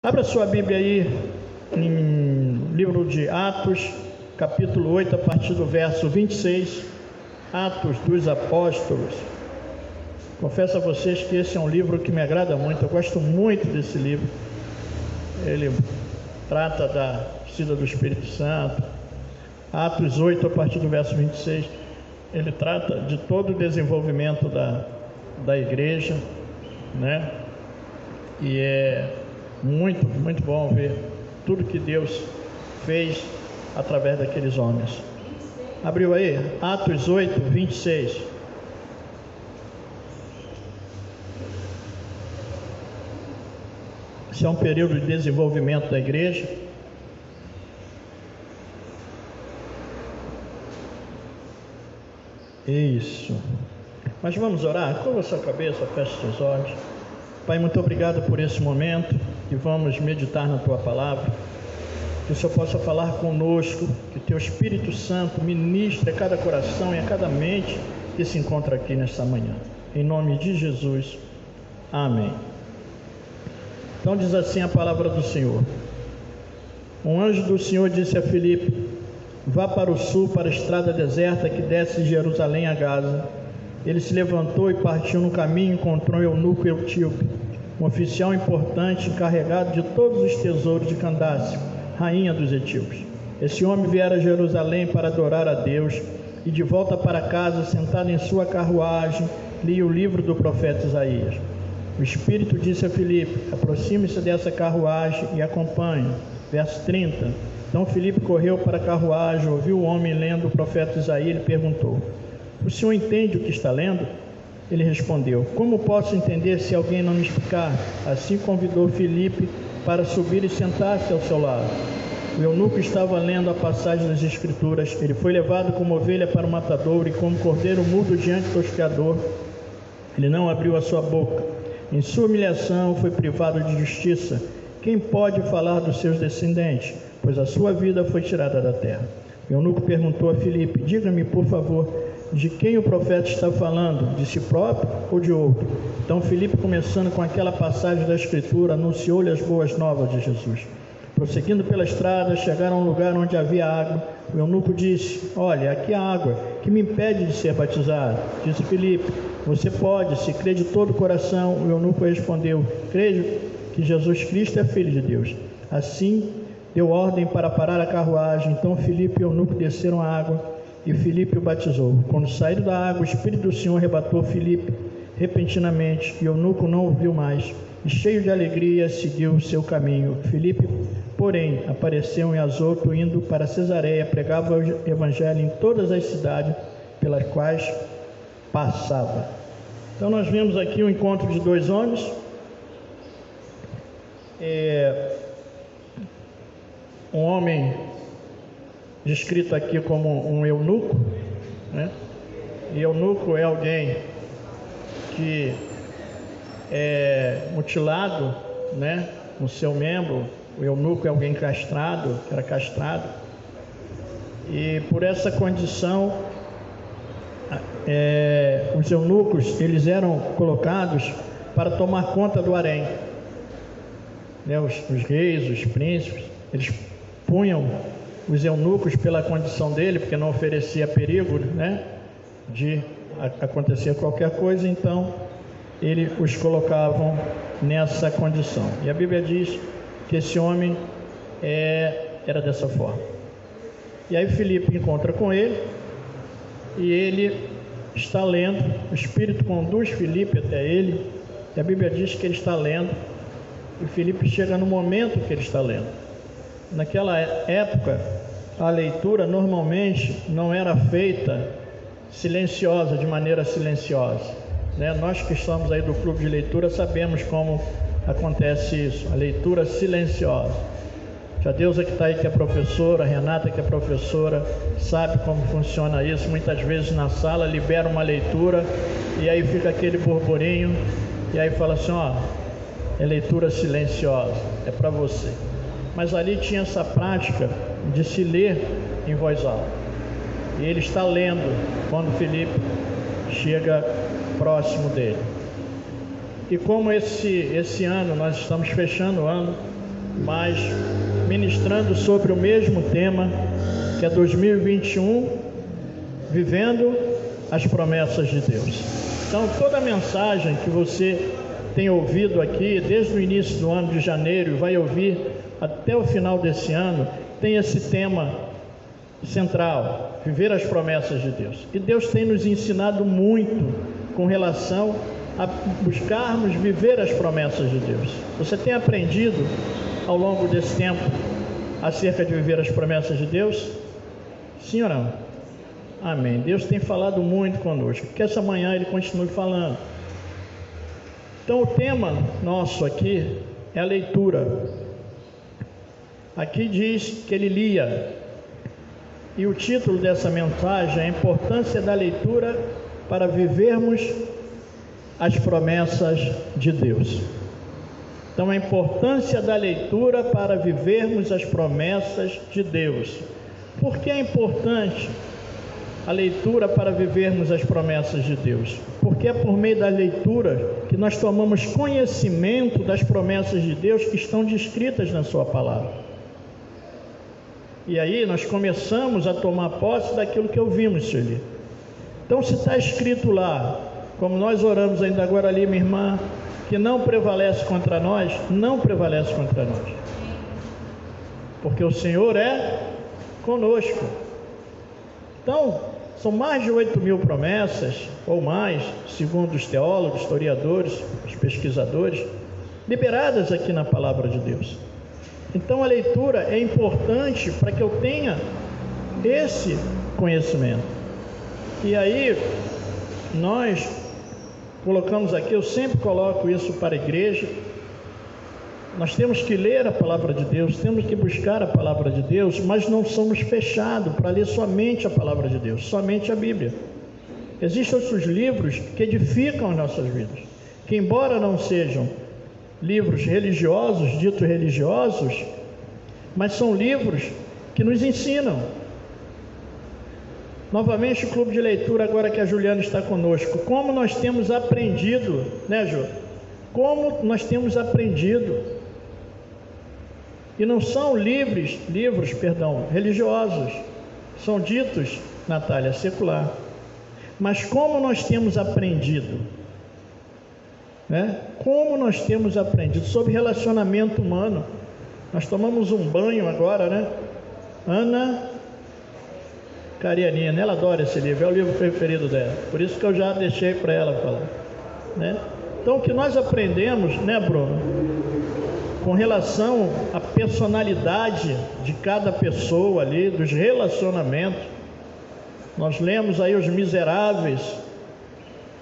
Abra sua Bíblia aí em livro de Atos, capítulo 8, a partir do verso 26, Atos dos Apóstolos. Confesso a vocês que esse é um livro que me agrada muito, eu gosto muito desse livro. Ele trata da descida do Espírito Santo. Atos 8, a partir do verso 26, ele trata de todo o desenvolvimento da igreja, né? E é muito bom ver tudo que Deus fez através daqueles homens. Abriu aí? Atos 8, 26. Esse é um período de desenvolvimento da igreja. Isso. Mas vamos orar? Curva sua cabeça, feche seus olhos. Pai, muito obrigado por esse momento que vamos meditar na Tua Palavra, que o Senhor possa falar conosco, que o Teu Espírito Santo ministre a cada coração e a cada mente que se encontra aqui nesta manhã. Em nome de Jesus, amém. Então diz assim a palavra do Senhor: um anjo do Senhor disse a Filipe: vá para o sul, para a estrada deserta que desce de Jerusalém a Gaza. Ele se levantou e partiu no caminho, encontrou um eunuco etíope, um oficial importante encarregado de todos os tesouros de Candace, rainha dos etíopes. Esse homem viera a Jerusalém para adorar a Deus e de volta para casa, sentado em sua carruagem, lia o livro do profeta Isaías. O Espírito disse a Filipe: aproxime-se dessa carruagem e acompanhe. Verso 30. Então Filipe correu para a carruagem, ouviu o homem lendo o profeta Isaías e perguntou: o senhor entende o que está lendo? Ele respondeu: como posso entender se alguém não me explicar? Assim convidou Filipe para subir e sentar-se ao seu lado. O eunuco estava lendo a passagem das Escrituras. Ele foi levado como ovelha para o matadouro e como cordeiro mudo diante do tosqueador. Ele não abriu a sua boca. Em sua humilhação foi privado de justiça. Quem pode falar dos seus descendentes? Pois a sua vida foi tirada da terra. O eunuco perguntou a Filipe: diga-me, por favor, de quem o profeta está falando? De si próprio ou de outro? Então Filipe, começando com aquela passagem da Escritura, anunciou-lhe as boas novas de Jesus. Prosseguindo pela estrada, chegaram a um lugar onde havia água. O eunuco disse: olha, aqui há água, que me impede de ser batizado? Disse Filipe: você pode, se crê de todo o coração. O eunuco respondeu: creio que Jesus Cristo é Filho de Deus. Assim deu ordem para parar a carruagem. Então Filipe e o eunuco desceram a água e Filipe o batizou. Quando saíram da água, o Espírito do Senhor arrebatou Filipe repentinamente, e o eunuco não o viu mais, e cheio de alegria seguiu o seu caminho. Filipe, porém, apareceu em Azoto, indo para Cesareia, pregava o evangelho em todas as cidades pelas quais passava. Então nós vemos aqui o encontro de dois homens, um homem descrito aqui como um eunuco, né? E eunuco é alguém que é mutilado, né, no seu membro. O eunuco é alguém castrado, que era castrado, e por essa condição os eunucos, eles eram colocados para tomar conta do harém, né? Os reis, os príncipes, eles punham os eunucos pela condição dele, porque não oferecia perigo, né, de acontecer qualquer coisa, então eles os colocavam nessa condição. E a Bíblia diz que esse homem era dessa forma. E aí Filipe encontra com ele e ele está lendo. O Espírito conduz Filipe até ele, e a Bíblia diz que ele está lendo, e Filipe chega no momento que ele está lendo. Naquela época, a leitura normalmente não era feita silenciosa, de maneira silenciosa, né? Nós que estamos aí do clube de leitura sabemos como acontece isso, a leitura silenciosa. Já Deus que está aí, que é professora, a Renata que é professora, sabe como funciona isso. Muitas vezes na sala libera uma leitura e aí fica aquele burburinho, e aí fala assim: ó, é leitura silenciosa, é para você. Mas ali tinha essa prática de se ler em voz alta. E ele está lendo quando Filipe chega próximo dele. E como esse ano nós estamos fechando o ano, mas ministrando sobre o mesmo tema, que é 2021, vivendo as promessas de Deus. Então, toda a mensagem que você tem ouvido aqui, desde o início do ano de janeiro, e vai ouvir até o final desse ano, tem esse tema central: viver as promessas de Deus. E Deus tem nos ensinado muito com relação a buscarmos viver as promessas de Deus. Você tem aprendido ao longo desse tempo acerca de viver as promessas de Deus? Sim ou não? Amém. Deus tem falado muito conosco, que essa manhã Ele continue falando. Então, o tema nosso aqui é a leitura. Aqui diz que ele lia, e o título dessa mensagem é a importância da leitura para vivermos as promessas de Deus. Então, a importância da leitura para vivermos as promessas de Deus. Por que é importante a leitura para vivermos as promessas de Deus? Porque é por meio da leitura que nós tomamos conhecimento das promessas de Deus que estão descritas na sua palavra. E aí nós começamos a tomar posse daquilo que ouvimos, Sueli. Então, se está escrito lá, como nós oramos ainda agora ali, minha irmã, que não prevalece contra nós, não prevalece contra nós. Porque o Senhor é conosco. Então, são mais de 8.000 promessas, ou mais, segundo os teólogos, historiadores, os pesquisadores, liberadas aqui na palavra de Deus. Então, a leitura é importante para que eu tenha esse conhecimento. E aí, nós colocamos aqui, eu sempre coloco isso para a igreja, nós temos que ler a palavra de Deus, temos que buscar a palavra de Deus, mas não somos fechados para ler somente a palavra de Deus, somente a Bíblia. Existem outros livros que edificam as nossas vidas, que embora não sejam livros religiosos, ditos religiosos, mas são livros que nos ensinam. Novamente o clube de leitura, agora que a Juliana está conosco, como nós temos aprendido, né, Ju? Como nós temos aprendido. E não são livros religiosos, são ditos, Natália, secular. Mas como nós temos aprendido, né? Como nós temos aprendido sobre relacionamento humano. Nós tomamos um banho agora, né? Ana Karenina, ela adora esse livro, é o livro preferido dela, por isso que eu já deixei para ela falar, né? Então, o que nós aprendemos, né, Bruno, com relação à personalidade de cada pessoa ali, dos relacionamentos, nós lemos aí Os Miseráveis,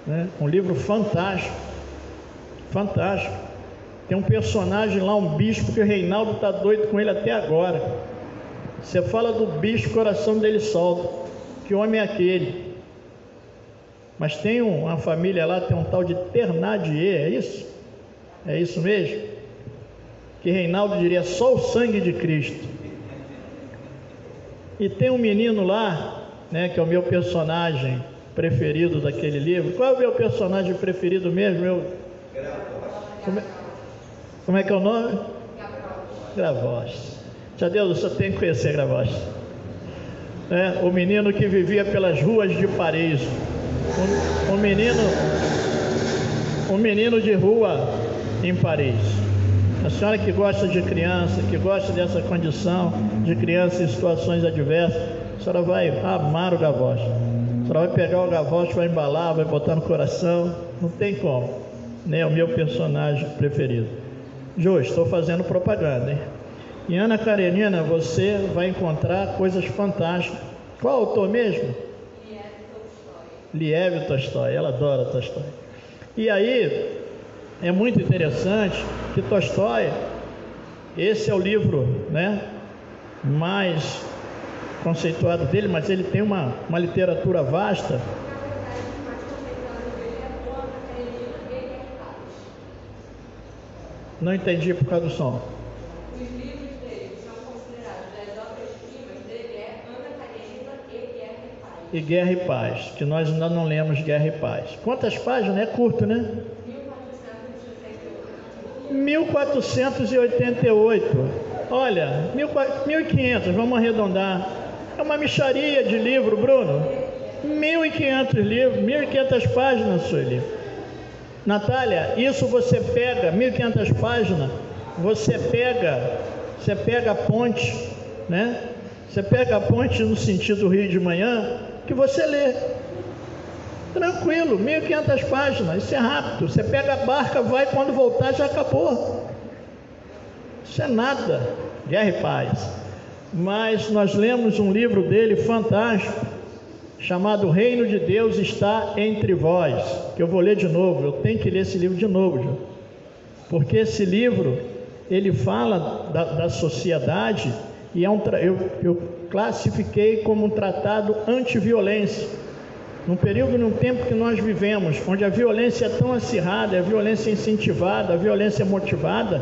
né? Um livro fantástico, fantástico. Tem um personagem lá, um bispo, que o Reinaldo está doido com ele até agora. Você fala do bispo, o coração dele solta. Que homem é aquele? Mas tem uma família lá, tem um tal de Thénardier, é isso? É isso mesmo? Que Reinaldo diria, só o sangue de Cristo. E tem um menino lá, né, que é o meu personagem preferido daquele livro. Qual é o meu personagem preferido mesmo? Como é que é o nome? Gravoche. Já Deus, você tem que conhecer Gravoche. O menino que vivia pelas ruas de Paris. Um menino de rua em Paris. A senhora que gosta de criança, que gosta dessa condição de criança em situações adversas, a senhora vai amar o Gravoche. A senhora vai pegar o Gravoche, vai embalar, vai botar no coração. Não tem como. É o meu personagem preferido. Jô, estou fazendo propaganda, hein? Em Ana Karenina você vai encontrar coisas fantásticas. Qual autor mesmo? Liev Tolstói. Ela adora Tolstói. E aí, é muito interessante que Tolstói, esse é o livro, né, mais conceituado dele, mas ele tem uma literatura vasta. Não entendi por causa do som. Os livros dele são considerados, as obras-primas dele é Ana Karenina e Guerra e Paz. E Guerra e Paz, que nós ainda não lemos Guerra e Paz. Quantas páginas? É curto, né? 1468. 1488. Olha, 1500, vamos arredondar. É uma mixaria de livro, Bruno. 1500 livros, 1500 páginas, seu livro. Natália, isso você pega, 1500 páginas, você pega a ponte, né? Você pega a ponte no sentido Rio de Manhã, que você lê. Tranquilo, 1500 páginas, isso é rápido. Você pega a barca, vai, quando voltar já acabou. Isso é nada, Guerra e Paz. Mas nós lemos um livro dele fantástico, chamado O Reino de Deus está entre vós, que eu vou ler de novo. Eu tenho que ler esse livro de novo, já, porque esse livro, ele fala da sociedade, e eu classifiquei como um tratado anti-violência. Num período, num tempo que nós vivemos, onde a violência é tão acirrada, a violência é incentivada, a violência é motivada,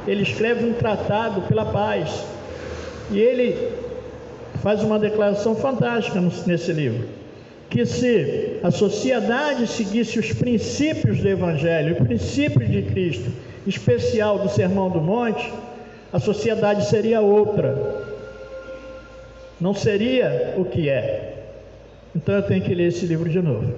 ele escreve um tratado pela paz. E ele faz uma declaração fantástica nesse livro, que se a sociedade seguisse os princípios do Evangelho, o princípio de Cristo, especial do Sermão do Monte, a sociedade seria outra, não seria o que é. Então eu tenho que ler esse livro de novo.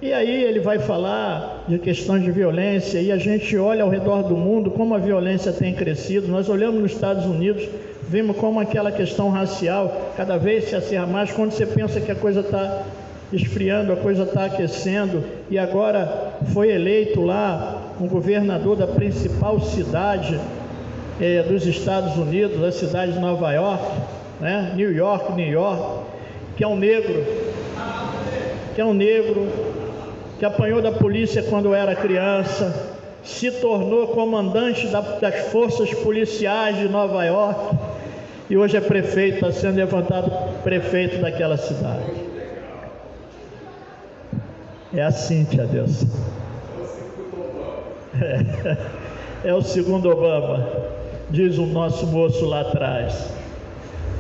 E aí ele vai falar de questões de violência, e a gente olha ao redor do mundo como a violência tem crescido. Nós olhamos nos Estados Unidos, vimos como aquela questão racial cada vez se acirra mais, quando você pensa que a coisa está esfriando, a coisa está aquecendo, e agora foi eleito lá um governador da principal cidade dos Estados Unidos, a cidade de Nova York, né? New York, que é um negro, que apanhou da polícia quando era criança, se tornou comandante das forças policiais de Nova York, e hoje é prefeito, está sendo levantado prefeito daquela cidade. É assim, tia Deus. É o segundo Obama, diz o nosso moço lá atrás,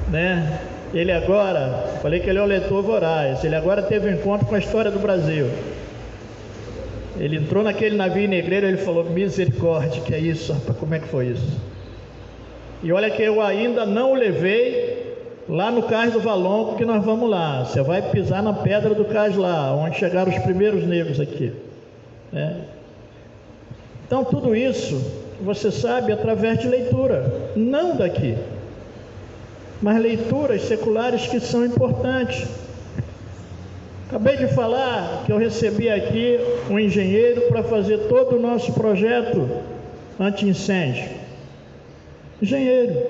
né? Ele agora, falei que ele é um leitor voraz, ele agora teve um encontro com a história do Brasil. Ele entrou naquele navio negreiro, ele falou: misericórdia, que é isso, rapaz, como é que foi isso? E olha que eu ainda não o levei lá no Cais do Valongo, que nós vamos lá. Você vai pisar na pedra do cais lá, onde chegaram os primeiros negros aqui, né? Então tudo isso você sabe através de leitura, não daqui, mas leituras seculares que são importantes. Acabei de falar que eu recebi aqui um engenheiro para fazer todo o nosso projeto anti-incêndio. Engenheiro,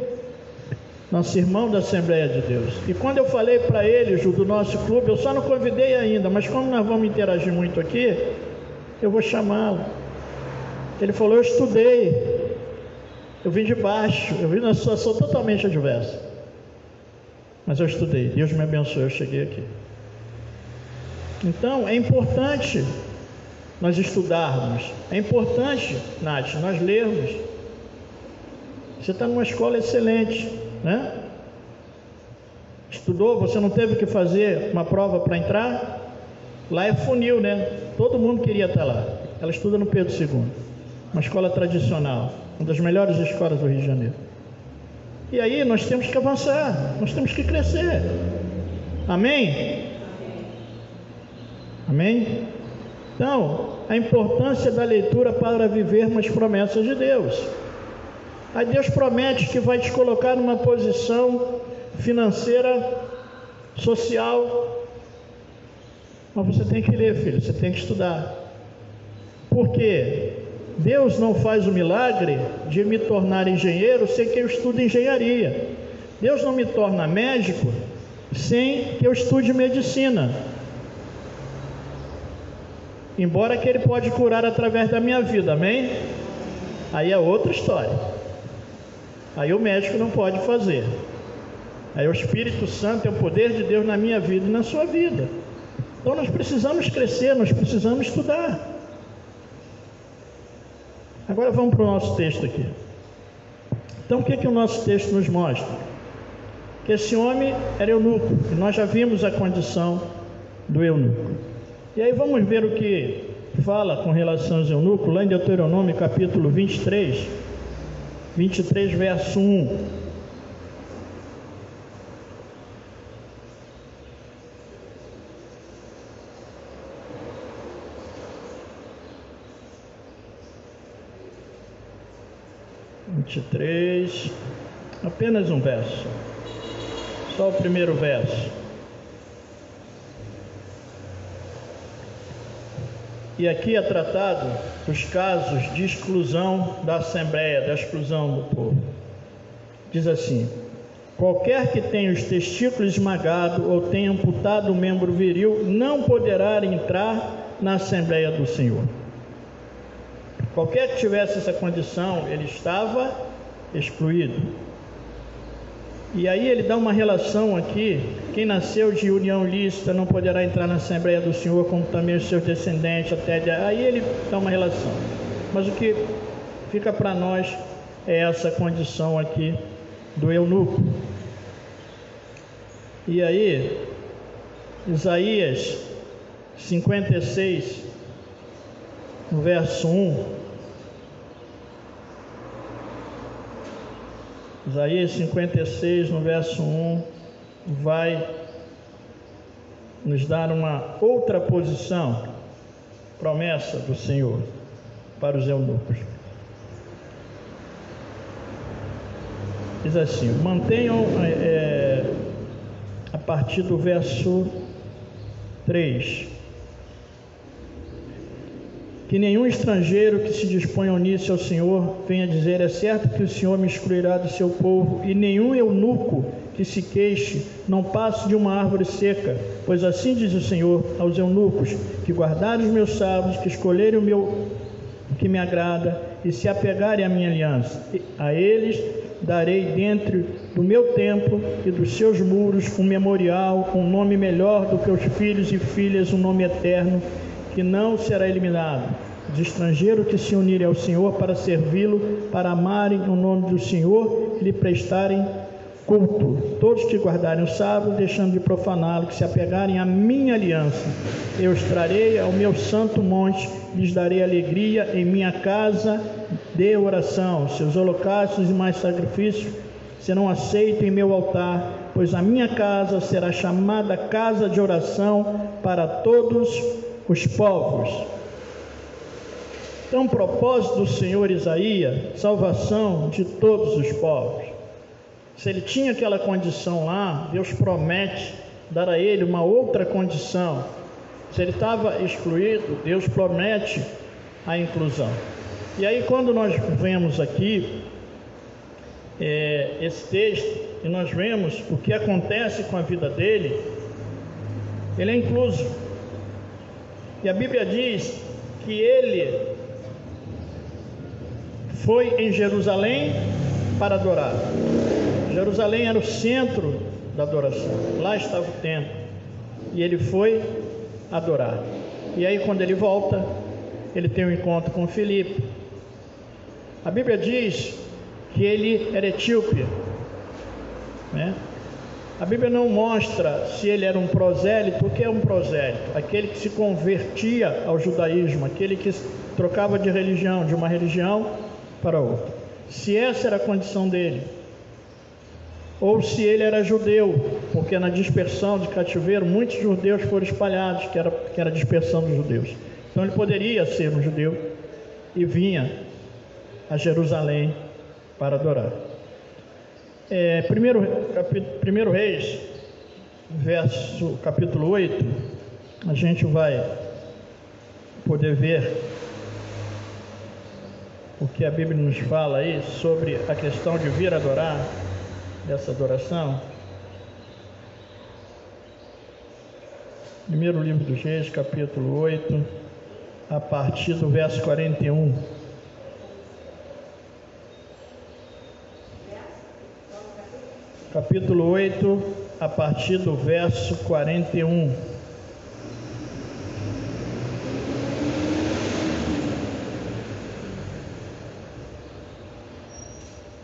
nosso irmão da Assembleia de Deus. E quando eu falei para ele, do nosso clube, eu só não convidei ainda, mas como nós vamos interagir muito aqui, eu vou chamá-lo. Ele falou: eu estudei, eu vim de baixo, eu vim numa situação totalmente adversa, mas eu estudei, Deus me abençoou, eu cheguei aqui. Então é importante nós estudarmos, é importante, Nath, nós lermos. Você está numa escola excelente, né? Estudou, você não teve que fazer uma prova para entrar? Lá é funil, né? Todo mundo queria estar lá. Ela estuda no Pedro II, uma escola tradicional, uma das melhores escolas do Rio de Janeiro. E aí nós temos que avançar, nós temos que crescer. Amém? Amém? Então, a importância da leitura para vivermos as promessas de Deus. Aí Deus promete que vai te colocar numa posição financeira, social, mas você tem que ler, filho, você tem que estudar. Por quê? Deus não faz o milagre de me tornar engenheiro sem que eu estude engenharia. Deus não me torna médico sem que eu estude medicina. Embora que Ele pode curar através da minha vida, amém? Aí é outra história. Aí o médico não pode fazer. Aí o Espírito Santo é o poder de Deus na minha vida e na sua vida. Então nós precisamos crescer, nós precisamos estudar. Agora vamos para o nosso texto aqui. Então o que o nosso texto nos mostra? Que esse homem era eunuco, e nós já vimos a condição do eunuco. E aí vamos ver o que fala com relação aos eunucos, lá em Deuteronômio capítulo 23, verso 1. Apenas um verso, só o primeiro verso. E aqui é tratado dos casos de exclusão da Assembleia, da exclusão do povo. Diz assim: qualquer que tenha os testículos esmagados ou tenha amputado o membro viril não poderá entrar na Assembleia do Senhor. Qualquer que tivesse essa condição, ele estava excluído. E aí ele dá uma relação aqui: quem nasceu de união lícita não poderá entrar na Assembleia do Senhor, como também os seus descendentes aí ele dá uma relação. Mas o que fica para nós é essa condição aqui do eunuco. E aí, Isaías 56, no verso 1. Isaías 56, no verso 1, vai nos dar uma outra posição, promessa do Senhor para os eunucos. Diz assim: mantenham, a partir do verso 3, que nenhum estrangeiro que se disponha a unir-se ao Senhor venha dizer: é certo que o Senhor me excluirá do seu povo, e nenhum eunuco que se queixe não passe de uma árvore seca, pois assim diz o Senhor aos eunucos que guardarem os meus sábados, que escolherem o que me agrada e se apegarem à minha aliança. A eles darei dentro do meu templo e dos seus muros um memorial, um nome melhor do que os filhos e filhas, um nome eterno que não será eliminado. Os estrangeiros que se unirem ao Senhor para servi-lo, para amarem o nome do Senhor e lhe prestarem culto. Todos que guardarem o sábado, deixando de profaná-lo, que se apegarem à minha aliança, eu os trarei ao meu santo monte, lhes darei alegria em minha casa de oração. Seus holocaustos e mais sacrifícios serão aceitos em meu altar, pois a minha casa será chamada casa de oração para todos os povos. Então, o propósito do Senhor Isaías, salvação de todos os povos. Se ele tinha aquela condição lá, Deus promete dar a ele uma outra condição. Se ele estava excluído, Deus promete a inclusão. E aí, quando nós vemos aqui esse texto e nós vemos o que acontece com a vida dele, ele é incluso. E a Bíblia diz que ele foi em Jerusalém para adorar. Jerusalém era o centro da adoração, lá estava o templo, e ele foi adorar. E aí, quando ele volta, ele tem um encontro com Filipe. A Bíblia diz que ele era etíope, né? A Bíblia não mostra se ele era um prosélito. O que é um prosélito? Aquele que se convertia ao judaísmo, aquele que trocava de religião, de uma religião para outra. Se essa era a condição dele, ou se ele era judeu, porque na dispersão de cativeiro muitos judeus foram espalhados, que era a dispersão dos judeus. Então ele poderia ser um judeu e vinha a Jerusalém para adorar. Primeiro Reis, capítulo 8, a gente vai poder ver o que a Bíblia nos fala aí sobre a questão de vir adorar, dessa adoração. Primeiro livro dos Reis, capítulo 8, a partir do verso 41. Capítulo 8, a partir do verso 41.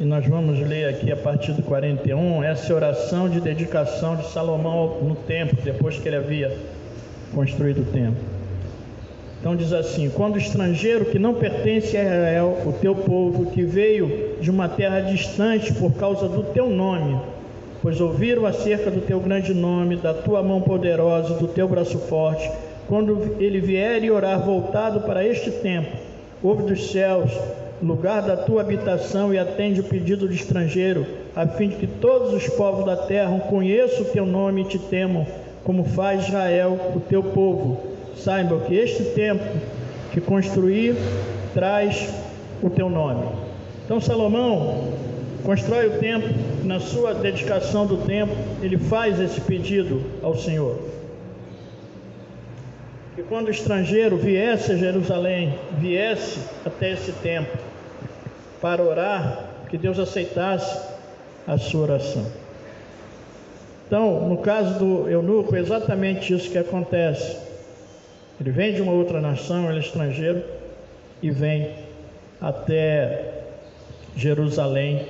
E nós vamos ler aqui a partir do 41, essa oração de dedicação de Salomão no templo, depois que ele havia construído o templo. Então diz assim: quando o estrangeiro que não pertence a Israel, o teu povo, que veio de uma terra distante por causa do teu nome, pois ouviram acerca do teu grande nome, da tua mão poderosa, do teu braço forte, quando ele vier e orar voltado para este templo, ouve dos céus, lugar da tua habitação, e atende o pedido do estrangeiro, a fim de que todos os povos da terra conheçam o teu nome e te temam, como faz Israel, o teu povo. Saibam que este templo que construí traz o teu nome. Então Salomão constrói o templo. Na sua dedicação do templo, ele faz esse pedido ao Senhor, que quando o estrangeiro viesse a Jerusalém, viesse até esse templo para orar, que Deus aceitasse a sua oração. Então, no caso do eunuco, é exatamente isso que acontece. Ele vem de uma outra nação, ele é estrangeiro, e vem até Jerusalém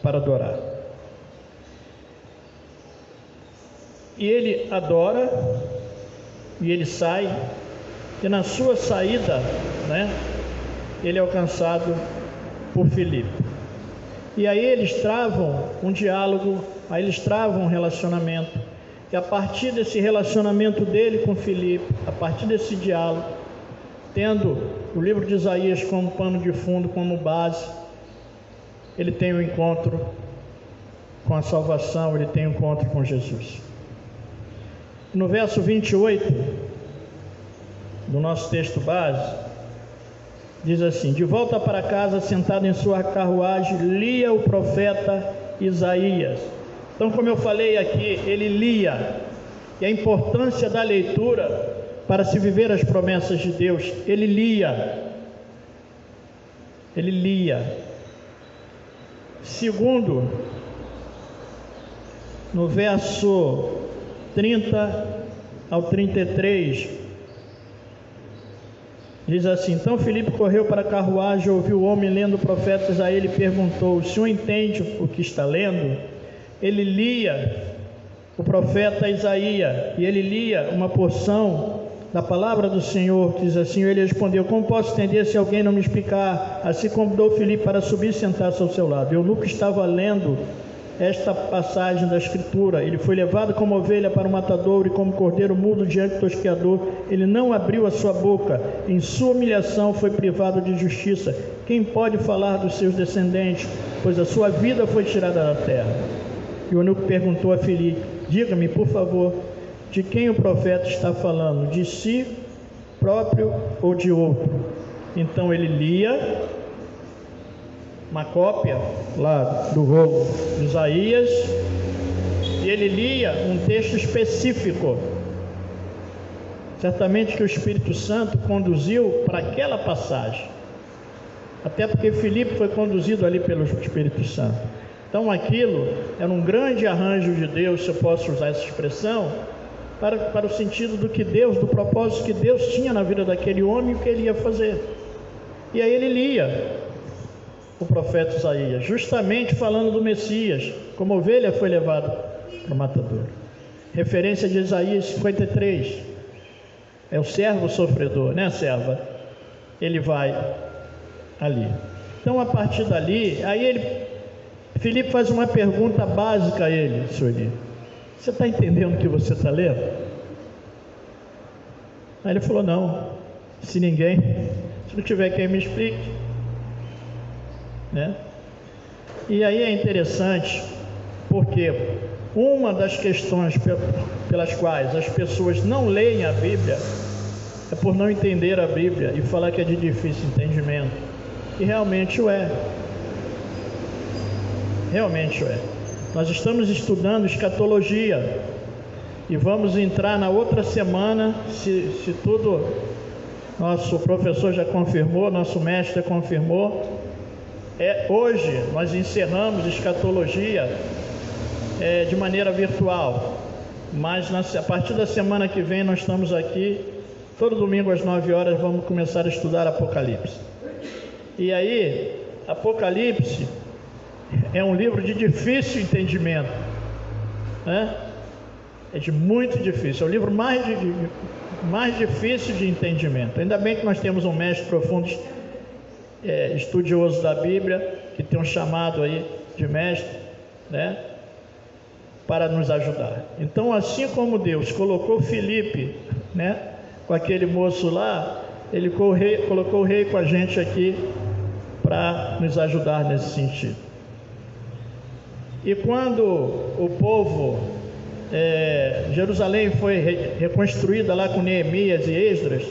para adorar. E ele adora, e ele sai, e na sua saída, ele é alcançado por Filipe. E aí eles travam um diálogo, aí eles travam um relacionamento. E a partir desse relacionamento dele com Filipe, a partir desse diálogo, tendo o livro de Isaías como pano de fundo, como base, ele tem um encontro com a salvação, ele tem um encontro com Jesus. No verso 28 do nosso texto base, diz assim: de volta para casa, sentado em sua carruagem, lia o profeta Isaías. Então, como eu falei aqui, ele lia, e a importância da leitura para se viver as promessas de Deus, ele lia. Segundo, no verso 30 ao 33, diz assim: então Filipe correu para a carruagem, ouviu o homem lendo o profeta Isaías, ele perguntou: o senhor entende o que está lendo? Ele lia o profeta Isaías, e ele lia uma porção da palavra do Senhor, que diz assim: ele respondeu: como posso entender se alguém não me explicar? Assim convidou Filipe para subir e sentar-se ao seu lado. Eu nunca estava lendo esta passagem da Escritura: ele foi levado como ovelha para o matadouro, e como cordeiro mudo diante do tosqueador, ele não abriu a sua boca. Em sua humilhação foi privado de justiça. Quem pode falar dos seus descendentes? Pois a sua vida foi tirada da terra. E o eunuco perguntou a Filipe: diga-me, por favor, de quem o profeta está falando? De si próprio ou de outro? Então ele lia uma cópia lá do rolo de Isaías, e ele lia um texto específico, certamente que o Espírito Santo conduziu para aquela passagem, até porque Filipe foi conduzido ali pelo Espírito Santo. Então aquilo era um grande arranjo de Deus, se eu posso usar essa expressão, para o sentido do que Deus, do propósito que Deus tinha na vida daquele homem e o que ele ia fazer. E aí ele lia o profeta Isaías, justamente falando do Messias, como ovelha foi levado para o matadouro. Referência de Isaías 53, é o servo sofredor, né, serva? Ele vai ali. Então, a partir dali, Filipe faz uma pergunta básica a ele: Sueli, você está entendendo o que você está lendo? Aí ele falou: não, se não tiver quem me explique, né? E aí é interessante, porque uma das questões pelas quais as pessoas não leem a Bíblia é por não entender a Bíblia e falar que é de difícil entendimento. E realmente o é. Realmente o é. Nós estamos estudando escatologia e vamos entrar na outra semana, se tudo, nosso professor já confirmou, nosso mestre já confirmou. Hoje nós encerramos escatologia de maneira virtual, mas a partir da semana que vem nós estamos aqui, todo domingo às 9 horas vamos começar a estudar Apocalipse. E aí, Apocalipse é um livro de difícil entendimento, né? É de muito difícil, é o livro mais mais difícil de entendimento. Ainda bem que nós temos um mestre profundo, estudioso da Bíblia, que tem um chamado aí de mestre, né, para nos ajudar. Então, assim como Deus colocou Filipe, né, com aquele moço lá, Ele colocou o rei com a gente aqui para nos ajudar nesse sentido. E quando o povo, Jerusalém foi reconstruída lá com Neemias e Esdras,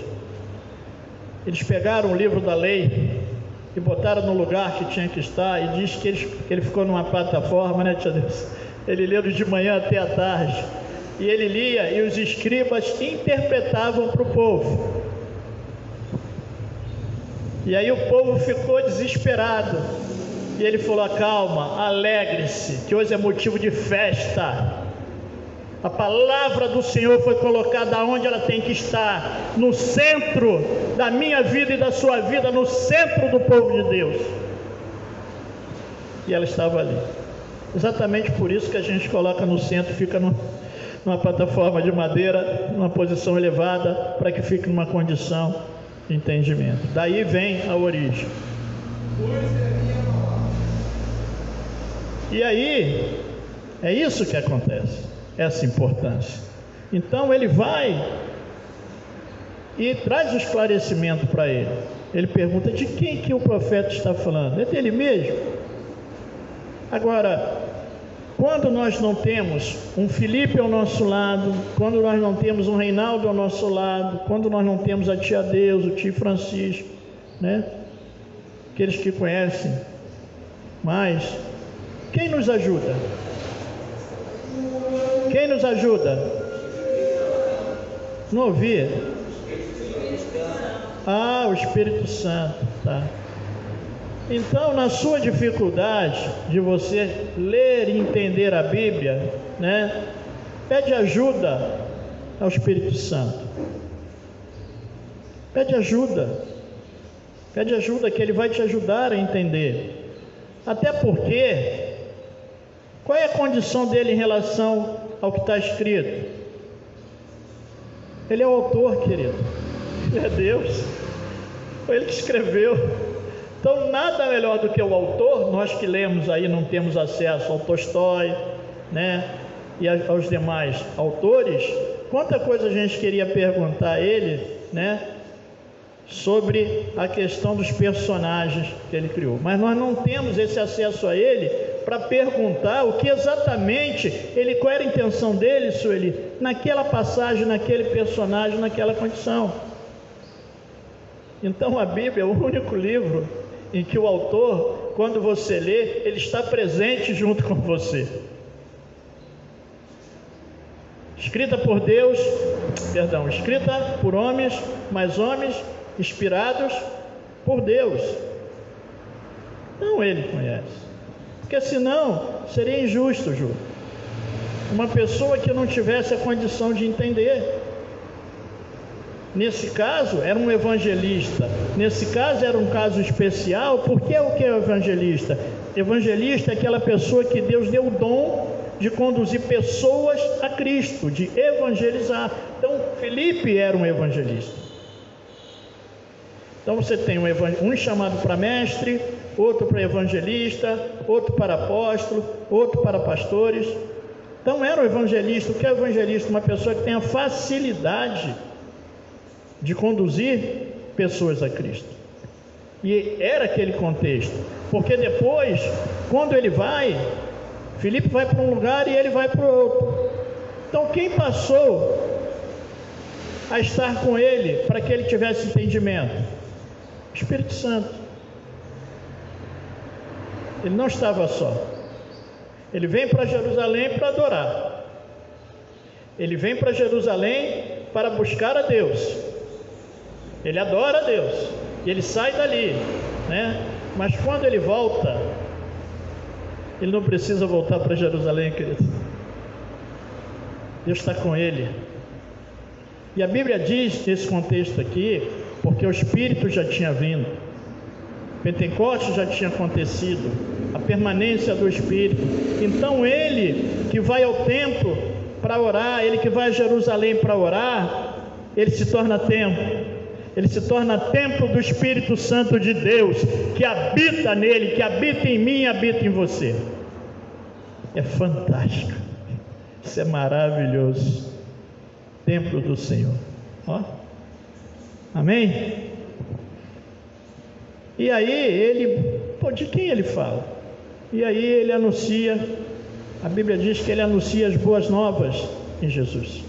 eles pegaram o livro da lei e botaram no lugar que tinha que estar, e diz que ele ficou numa plataforma, né, tia Deus? Ele leu de manhã até à tarde, e ele lia, e os escribas interpretavam para o povo. E aí o povo ficou desesperado, e ele falou: calma, alegre-se, que hoje é motivo de festa. A palavra do Senhor foi colocada onde ela tem que estar, no centro da minha vida e da sua vida, no centro do povo de Deus. E ela estava ali. Exatamente por isso que a gente coloca no centro, fica numa plataforma de madeira, numa posição elevada, para que fique numa condição de entendimento. Daí vem a origem. E aí, é isso que acontece, essa importância. Então ele vai e traz o esclarecimento para ele. Ele pergunta: de quem que o profeta está falando? É dele mesmo? Agora, quando nós não temos um Filipe ao nosso lado, quando nós não temos um Reinaldo ao nosso lado, quando nós não temos a tia Deus, o tio Francisco, né? Aqueles que conhecem mais, quem nos ajuda? Quem nos ajuda? Não ouvi? Ah, o Espírito Santo, tá. Então, na sua dificuldade de você ler e entender a Bíblia, né, pede ajuda ao Espírito Santo. Pede ajuda que ele vai te ajudar a entender. Até porque, qual é a condição dele em relação ao que está escrito? Ele é o autor, querido. Ele é Deus. Foi ele que escreveu. Então, nada melhor do que o autor. Nós que lemos aí não temos acesso ao Tolstói, né, e aos demais autores. Quanta coisa a gente queria perguntar a ele, né, sobre a questão dos personagens que ele criou, mas nós não temos esse acesso a ele para perguntar o que exatamente qual era a intenção dele, Sueli, naquela passagem, naquele personagem, naquela condição. Então a Bíblia é o único livro em que o autor, quando você lê, ele está presente junto com você. Escrita por homens, mas homens inspirados por Deus. Não ele conhece, porque senão seria injusto, Ju, uma pessoa que não tivesse a condição de entender. Nesse caso era um evangelista, nesse caso era um caso especial. Porque o que é o evangelista? Evangelista é aquela pessoa que Deus deu o dom de conduzir pessoas a Cristo, de evangelizar. Então Filipe era um evangelista. Então você tem um chamado para mestre, outro para evangelista, outro para apóstolo, outro para pastores. Então era um evangelista. O que é evangelista? Uma pessoa que tem a facilidade de conduzir pessoas a Cristo. E era aquele contexto, porque depois, quando ele vai, Filipe vai para um lugar e ele vai para o outro. Então quem passou a estar com ele para que ele tivesse entendimento? O Espírito Santo. Ele não estava só. Ele vem para Jerusalém para adorar. Ele vem para Jerusalém para buscar a Deus. Ele adora a Deus e ele sai dali, né? Mas quando ele volta, ele não precisa voltar para Jerusalém, querido. Deus está com ele. E a Bíblia diz nesse contexto aqui, porque o Espírito já tinha vindo, Pentecostes já tinha acontecido, a permanência do Espírito. Então ele que vai ao templo para orar, ele que vai a Jerusalém para orar, ele se torna templo. Ele se torna templo do Espírito Santo de Deus, que habita nele, que habita em mim e habita em você. É fantástico. Isso é maravilhoso. Templo do Senhor. Ó. Amém? E aí de quem ele fala? E aí ele anuncia, a Bíblia diz que ele anuncia as boas novas em Jesus.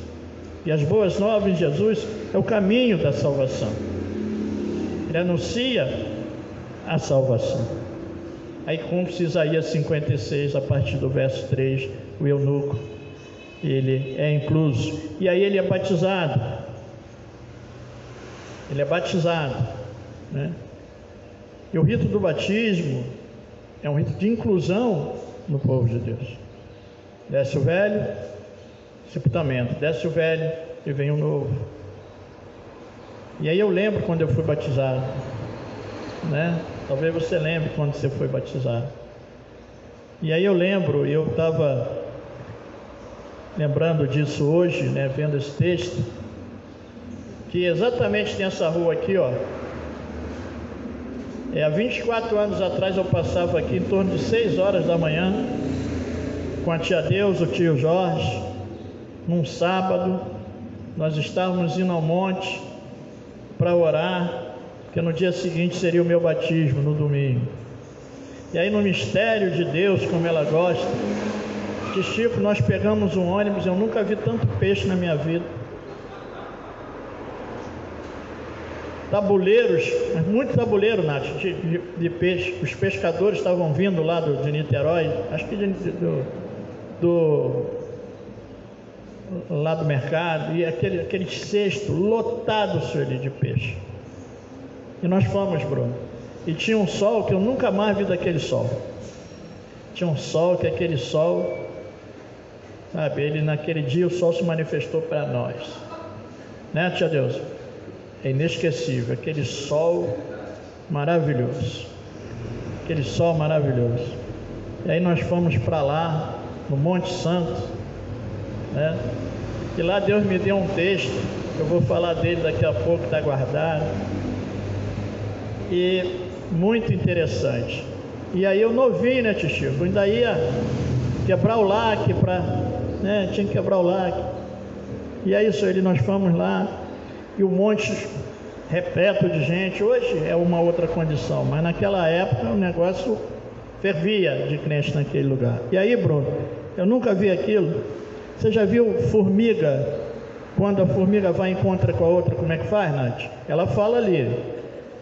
E as boas novas em Jesus é o caminho da salvação. Ele anuncia a salvação. Aí cumpre-se Isaías 56, a partir do verso 3, o eunuco, ele é incluso. E aí ele é batizado. Ele é batizado, né? E o rito do batismo é um rito de inclusão no povo de Deus. Desce o velho, sepultamento, desce o velho e vem o novo. E aí eu lembro quando eu fui batizado, né? Talvez você lembre quando você foi batizado. E aí eu lembro, eu estava lembrando disso hoje, né? Vendo esse texto, que exatamente nessa rua aqui, ó, há 24 anos atrás eu passava aqui em torno de 6 horas da manhã, com a tia Deus, o tio Jorge, num sábado, nós estávamos indo ao monte para orar, porque no dia seguinte seria o meu batismo, no domingo. E aí no mistério de Deus, como ela gosta, que Chico, nós pegamos um ônibus, eu nunca vi tanto peixe na minha vida. Tabuleiros, mas muito tabuleiro, Nath, de peixe. Os pescadores estavam vindo lá de Niterói, acho que lá do mercado, e aquele cesto lotado, senhor, de peixe. E nós fomos, Bruno, e tinha um sol que eu nunca mais vi daquele sol. Tinha um sol que aquele sol, sabe, naquele dia o sol se manifestou para nós, né, tia Deus? É inesquecível, aquele sol maravilhoso, aquele sol maravilhoso. E aí nós fomos para lá, no Monte Santo, né? E lá Deus me deu um texto, eu vou falar dele daqui a pouco, está guardado, e muito interessante. E aí eu novinho, né, tio Chico, ainda ia quebrar o laque, né, tinha que quebrar o laque. E é isso aí, nós fomos lá, e o monte repleto de gente. Hoje é uma outra condição, mas naquela época o negócio fervia de crente naquele lugar. E aí, Bruno, eu nunca vi aquilo. Você já viu formiga? Quando a formiga vai e encontra com a outra, como é que faz, Nath? Ela fala ali.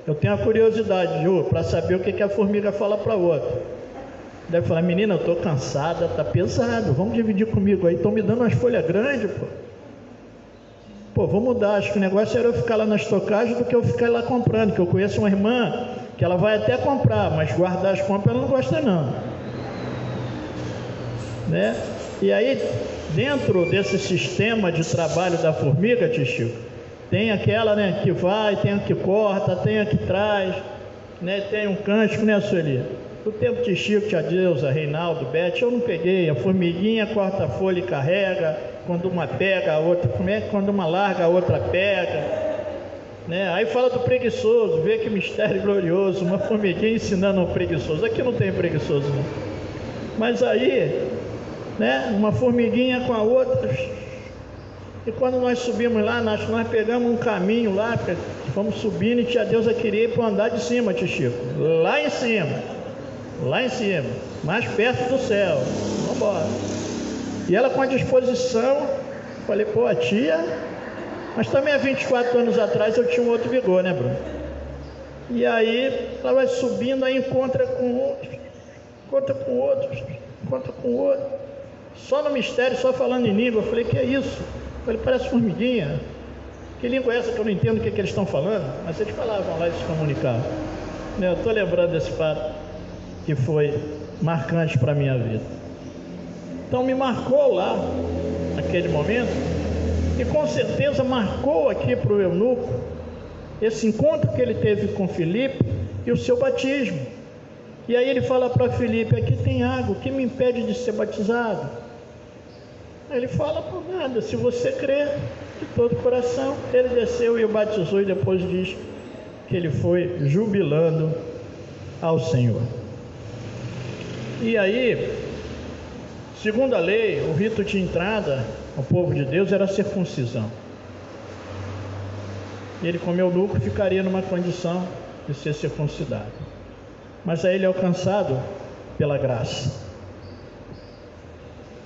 Eu tenho a curiosidade, Ju, para saber o que a formiga fala para a outra. Deve falar: menina, eu estou cansada, está pesado, vamos dividir comigo aí, estão me dando umas folhas grandes, pô. Pô, vou mudar, acho que o negócio era eu ficar lá na estocagem do que eu ficar lá comprando, que eu conheço uma irmã que ela vai até comprar, mas guardar as compras ela não gosta não, né? E aí, dentro desse sistema de trabalho da formiga, tio Chico, tem aquela, né, que vai, tem a que corta, tem a que traz, né, tem um cântico, né, Sueli? Do tempo de Chico, tia Deusa, Reinaldo, Beth, eu não peguei. A formiguinha corta a folha e carrega. Quando uma pega, a outra, como é? Quando uma larga, a outra pega, né? Aí fala do preguiçoso, vê que mistério glorioso, uma formiguinha ensinando ao preguiçoso. Aqui não tem preguiçoso, não. Mas aí, né, uma formiguinha com a outra. E quando nós subimos lá, nós pegamos um caminho lá, fomos subindo e tia Deusa queria ir para o andar de cima, tio Chico. Lá em cima, mais perto do céu. Vamos embora. E ela com a disposição, falei: pô, a tia, mas também há 24 anos atrás eu tinha um outro vigor, né, Bruno? E aí ela vai subindo, aí encontra com outro, encontra com outro, só no mistério, só falando em língua. Eu falei: que é isso? Eu falei: parece formiguinha. Que língua é essa que eu não entendo o que eles estão falando? Mas eles falavam lá e se comunicavam. Eu estou lembrando desse fato que foi marcante para a minha vida. Então me marcou lá, naquele momento, e com certeza marcou aqui para o eunuco, esse encontro que ele teve com Filipe e o seu batismo. E aí ele fala para Filipe: aqui tem água, o que me impede de ser batizado? Ele fala por nada, se você crer de todo o coração. Ele desceu e o batizou, e depois diz que ele foi jubilando ao Senhor. E aí, segundo a lei, o rito de entrada ao povo de Deus era a circuncisão. Ele, como eunuco, ficaria numa condição de ser circuncidado. Mas aí ele é alcançado pela graça.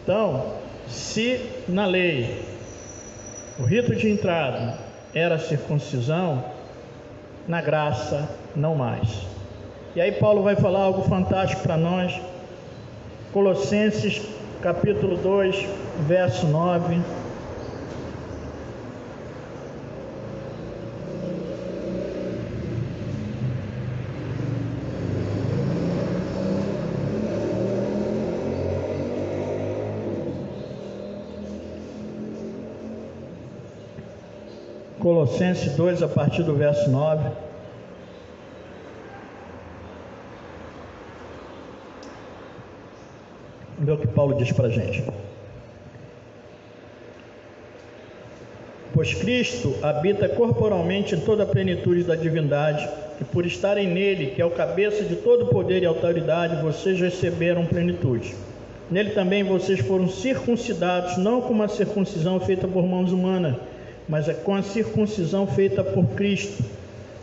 Então, se na lei o rito de entrada era a circuncisão, na graça não mais. E aí Paulo vai falar algo fantástico para nós. Colossenses capítulo 2, verso 9. Colossenses 2, a partir do verso 9. Vamos ver o que Paulo diz para a gente. Pois Cristo habita corporalmente em toda a plenitude da divindade, e por estarem nele, que é o cabeça de todo poder e autoridade, vocês receberam plenitude. Nele também vocês foram circuncidados, não com uma circuncisão feita por mãos humanas, mas com a circuncisão feita por Cristo,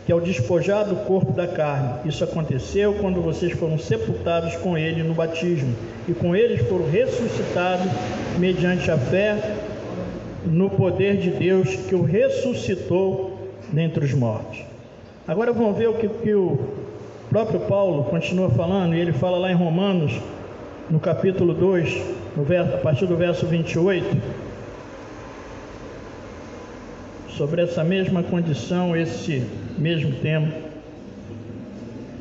que é o despojar do corpo da carne. Isso aconteceu quando vocês foram sepultados com ele no batismo, e com eles foram ressuscitados mediante a fé no poder de Deus que o ressuscitou dentre os mortos. Agora vamos ver o que o próprio Paulo continua falando, e ele fala lá em Romanos, no capítulo 2, a partir do verso 28, sobre essa mesma condição, esse mesmo tema.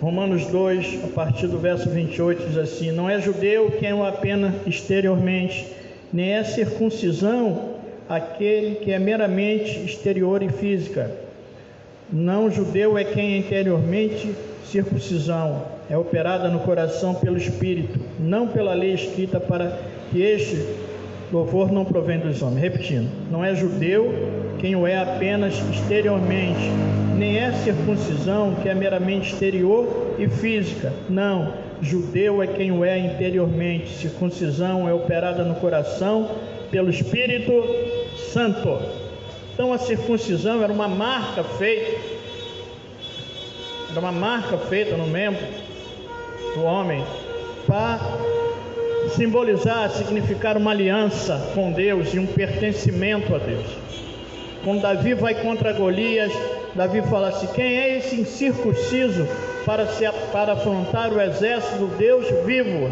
Romanos 2, a partir do verso 28, diz assim: não é judeu quem o apenas exteriormente, nem é circuncisão aquele que é meramente exterior e física. Não judeu é quem é interiormente circuncisão, é operada no coração pelo Espírito, não pela lei escrita, para que este louvor não provém dos homens. Repetindo, não é judeu quem o é apenas exteriormente, nem é circuncisão que é meramente exterior e física. Não, judeu é quem o é interiormente. Circuncisão é operada no coração pelo Espírito Santo. Então a circuncisão era uma marca feita no membro do homem para simbolizar, significar uma aliança com Deus e um pertencimento a Deus. Quando Davi vai contra Golias, Davi fala assim: quem é esse incircunciso para afrontar o exército do Deus vivo?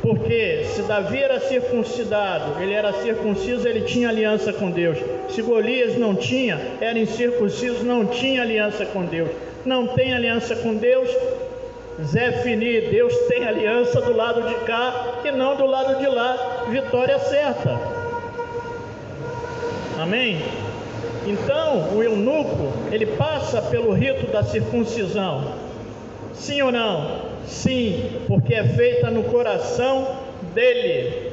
Porque se Davi era circuncidado, ele era circunciso, ele tinha aliança com Deus. Se Golias não tinha, era incircunciso, não tinha aliança com Deus. Não tem aliança com Deus, Zé Fini, Deus tem aliança do lado de cá e não do lado de lá. Vitória certa. Amém? Então, o eunuco, ele passa pelo rito da circuncisão. Sim ou não? Sim, porque é feita no coração dele.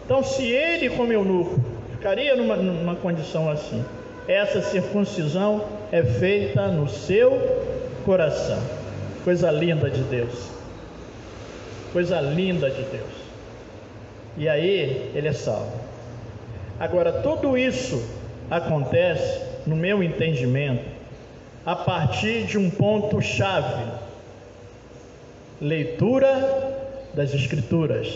Então, se ele, como eunuco, ficaria numa condição assim, essa circuncisão é feita no seu coração. Coisa linda de Deus. Coisa linda de Deus. E aí, ele é salvo. Agora, tudo isso acontece, no meu entendimento, a partir de um ponto-chave: leitura das Escrituras.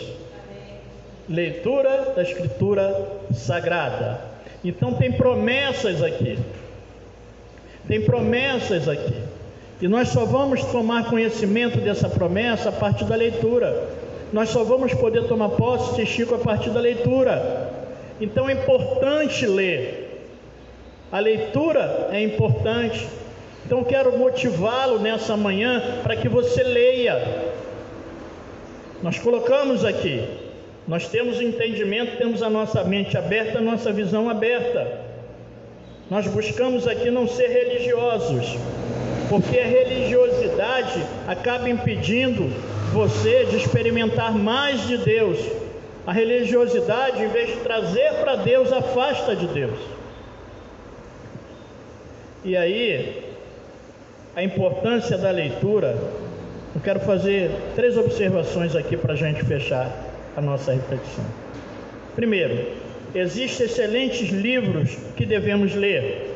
Leitura da Escritura Sagrada. Então, tem promessas aqui. Tem promessas aqui. E nós só vamos tomar conhecimento dessa promessa a partir da leitura. Nós só vamos poder tomar posse de Chico a partir da leitura. Então é importante ler. A leitura é importante. Então quero motivá-lo nessa manhã para que você leia. Nós colocamos aqui, nós temos entendimento, temos a nossa mente aberta, a nossa visão aberta. Nós buscamos aqui não ser religiosos, porque a religiosidade acaba impedindo você de experimentar mais de Deus. A religiosidade, em vez de trazer para Deus, afasta de Deus. E aí, a importância da leitura, eu quero fazer 3 observações aqui para a gente fechar a nossa reflexão. Primeiro, existem excelentes livros que devemos ler,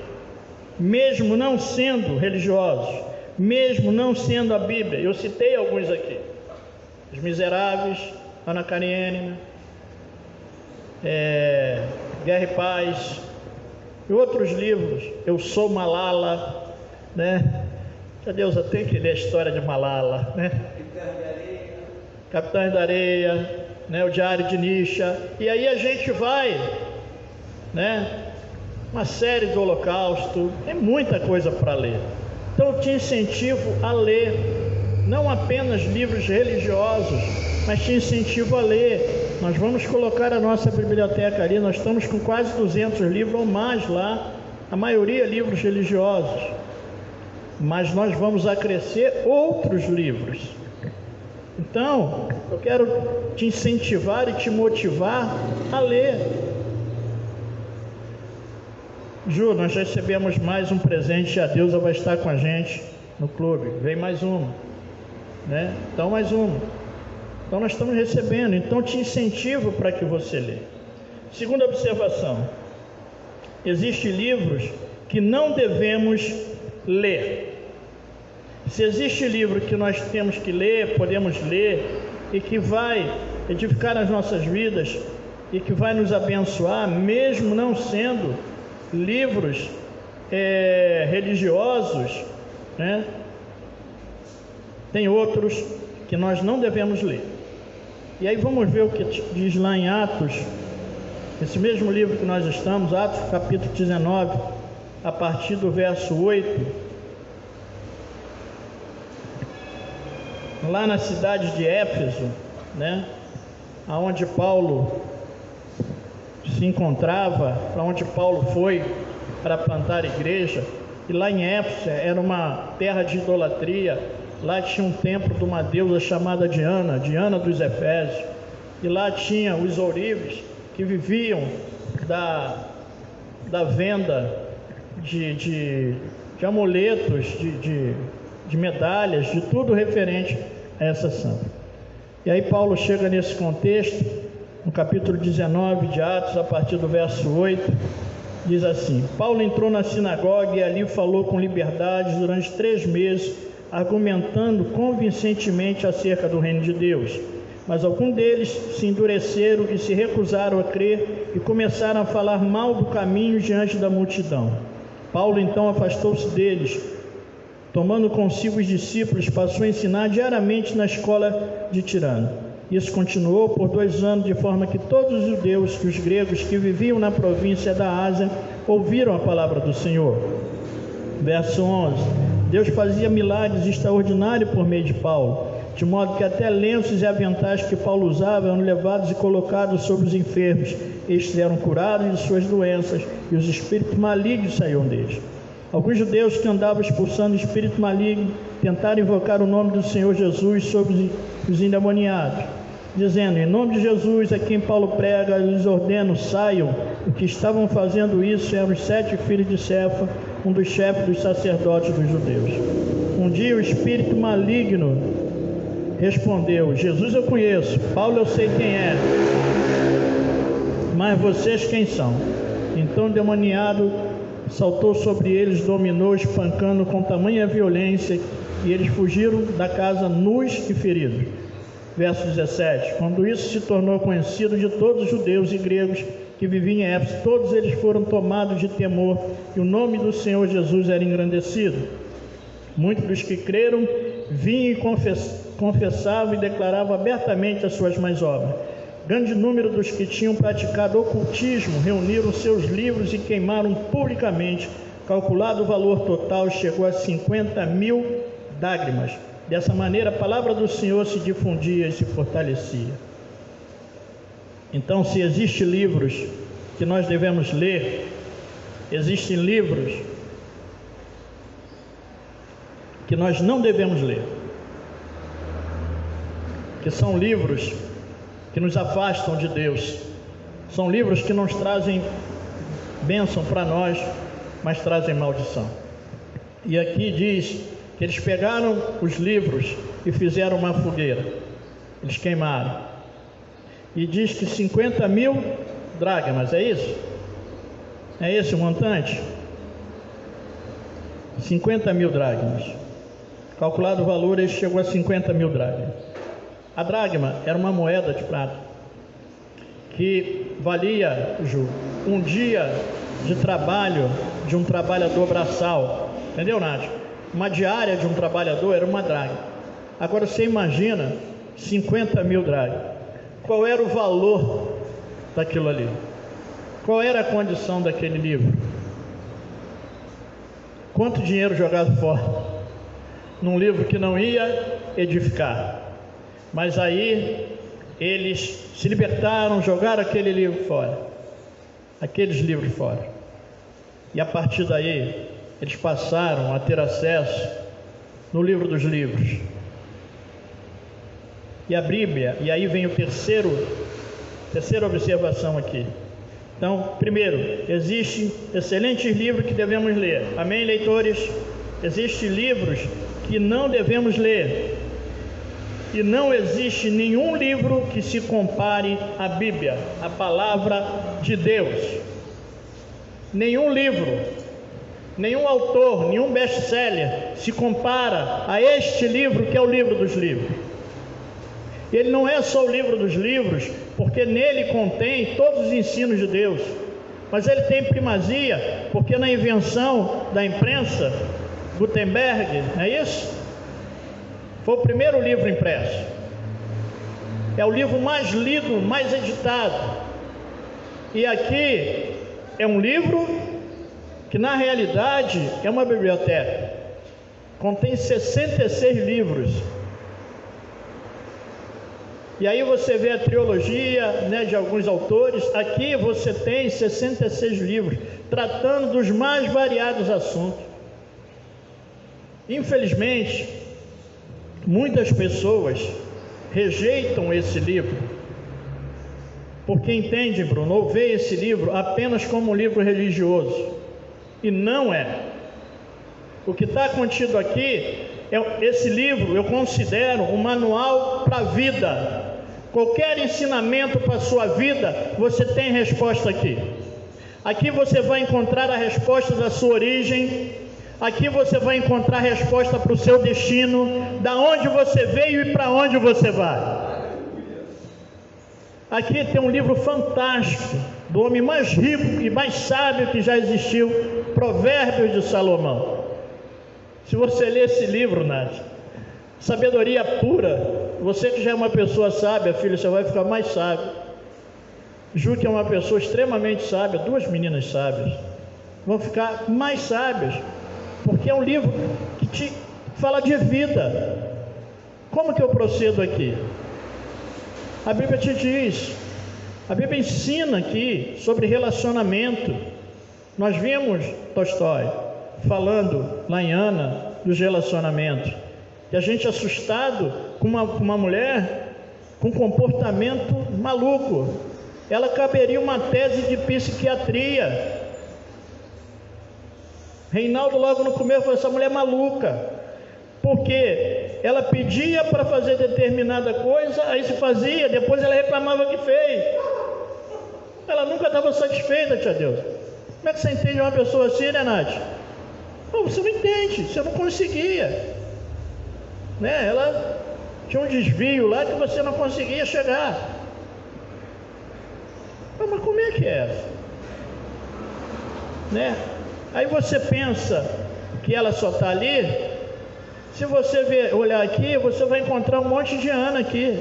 mesmo não sendo religiosos, mesmo não sendo a Bíblia. Eu citei alguns aqui: Os Miseráveis, Ana Karenina, Guerra e Paz, e outros livros. Eu Sou Malala, né? Deus, eu tenho que ler a história de Malala, né? Capitães da Areia, né? O Diário de Nietzsche. E aí a gente vai, né? Uma série do Holocausto, tem muita coisa para ler. Então eu te incentivo a ler, não apenas livros religiosos, mas te incentivo a ler. Nós vamos colocar a nossa biblioteca ali, nós estamos com quase 200 livros ou mais lá, a maioria livros religiosos, mas nós vamos acrescer outros livros. Então, eu quero te incentivar e te motivar a ler. Ju, nós recebemos mais um presente, a Deusa vai estar com a gente no clube, vem mais uma, né? Então mais uma. Então nós estamos recebendo, então te incentivo para que você lê. Segunda observação: existem livros que não devemos ler. Se existe livro que nós temos que ler, podemos ler, e que vai edificar as nossas vidas, e que vai nos abençoar, mesmo não sendo livros religiosos, né? Tem outros que nós não devemos ler. E aí vamos ver o que diz lá em Atos, esse mesmo livro que nós estamos, Atos capítulo 19, a partir do verso 8. Lá na cidade de Éfeso, né? Aonde Paulo se encontrava, para onde Paulo foi para plantar igreja. E lá em Éfeso era uma terra de idolatria. Lá tinha um templo de uma deusa chamada Diana, Diana dos Efésios. E lá tinha os ourives que viviam da venda de amuletos, de medalhas, de tudo referente a essa santa. E aí Paulo chega nesse contexto, no capítulo 19 de Atos, a partir do verso 8, diz assim: Paulo entrou na sinagoga e ali falou com liberdade durante 3 meses, argumentando convincentemente acerca do reino de Deus. Mas alguns deles se endureceram e se recusaram a crer e começaram a falar mal do caminho diante da multidão. Paulo então afastou-se deles, tomando consigo os discípulos, passou a ensinar diariamente na escola de Tirano. Isso continuou por 2 anos, de forma que todos os judeus e os gregos que viviam na província da Ásia ouviram a palavra do Senhor. Verso 11: Deus fazia milagres extraordinários por meio de Paulo, de modo que até lenços e aventais que Paulo usava eram levados e colocados sobre os enfermos. Estes eram curados de suas doenças e os espíritos malignos saíam deles. Alguns judeus que andavam expulsando espírito maligno tentaram invocar o nome do Senhor Jesus sobre os endemoniados, dizendo: em nome de Jesus, a quem Paulo prega, lhes ordeno, saiam. O que estavam fazendo isso eram os 7 filhos de Cefa, um dos chefes dos sacerdotes dos judeus. Um dia o espírito maligno respondeu: Jesus eu conheço, Paulo eu sei quem é, mas vocês quem são? Então o endemoniado saltou sobre eles, dominou, espancando com tamanha violência, e eles fugiram da casa nus e feridos. Verso 17: quando isso se tornou conhecido de todos os judeus e gregos que viviam em Éfeso, todos eles foram tomados de temor, e o nome do Senhor Jesus era engrandecido. Muitos dos que creram vinham e confessavam e declaravam abertamente as suas más obras. Grande número dos que tinham praticado ocultismo reuniram seus livros e queimaram publicamente. Calculado o valor total, chegou a 50.000 dracmas. Dessa maneira, a palavra do Senhor se difundia e se fortalecia. Então, se existem livros que nós devemos ler, existem livros que nós não devemos ler, que são livros que nos afastam de Deus. São livros que não trazem bênção para nós, mas trazem maldição. E aqui diz que eles pegaram os livros e fizeram uma fogueira. Eles queimaram. E diz que 50.000 dracmas, é isso? É esse o montante? 50.000 dracmas. Calculado o valor, ele chegou a 50.000 dracmas. A dracma era uma moeda de prata que valia, Ju, um dia de trabalho de um trabalhador braçal. Entendeu, Nádia? Uma diária de um trabalhador era uma dracma. Agora você imagina 50.000 dracmas. Qual era o valor daquilo ali? Qual era a condição daquele livro? Quanto dinheiro jogado fora num livro que não ia edificar? Mas aí eles se libertaram, jogaram aquele livro fora, aqueles livros fora. E a partir daí eles passaram a ter acesso no livro dos livros. E a Bíblia, e aí vem o terceira observação aqui. Então, primeiro, existem excelentes livros que devemos ler. Amém, leitores? Existem livros que não devemos ler. E não existe nenhum livro que se compare à Bíblia, a palavra de Deus. Nenhum livro, nenhum autor, nenhum best-seller se compara a este livro que é o livro dos livros. Ele não é só o livro dos livros, porque nele contém todos os ensinos de Deus, mas ele tem primazia, porque na invenção da imprensa, Gutenberg, não é isso? Foi o primeiro livro impresso. É o livro mais lido, mais editado. E aqui é um livro que na realidade é uma biblioteca. Contém 66 livros. E aí você vê a trilogia, né, de alguns autores. Aqui você tem 66 livros, tratando dos mais variados assuntos. Infelizmente, muitas pessoas rejeitam esse livro, porque entendem, Bruno, ou vê esse livro apenas como um livro religioso, e não é. O que está contido aqui, esse livro eu considero um manual para a vida. Qualquer ensinamento para a sua vida, você tem resposta aqui. Aqui você vai encontrar a resposta da sua origem. Aqui você vai encontrar a resposta para o seu destino, da onde você veio e para onde você vai. Aqui tem um livro fantástico, do homem mais rico e mais sábio que já existiu, Provérbios de Salomão. Se você ler esse livro, Nath, sabedoria pura, você que já é uma pessoa sábia, filho, você vai ficar mais sábio. Ju, que é uma pessoa extremamente sábia, duas meninas sábias, vão ficar mais sábias, porque é um livro que te fala de vida. Como que eu procedo aqui? A Bíblia te diz, a Bíblia ensina aqui sobre relacionamento. Nós vimos Tolstói falando lá em Ana dos relacionamentos, e a gente assustado com uma mulher com comportamento maluco. Ela caberia uma tese de psiquiatria. Reinaldo logo no começo falou: essa mulher é maluca, porque ela pedia para fazer determinada coisa, aí se fazia, depois ela reclamava que fez. Ela nunca estava satisfeita, tia Deus. Como é que você entende uma pessoa assim, né, Nath? Não, você não entende, você não conseguia, né? Ela tinha um desvio lá que você não conseguia chegar. Mas como é que é? Né? Aí você pensa que ela só está ali. Se você olhar aqui, você vai encontrar um monte de Ana aqui,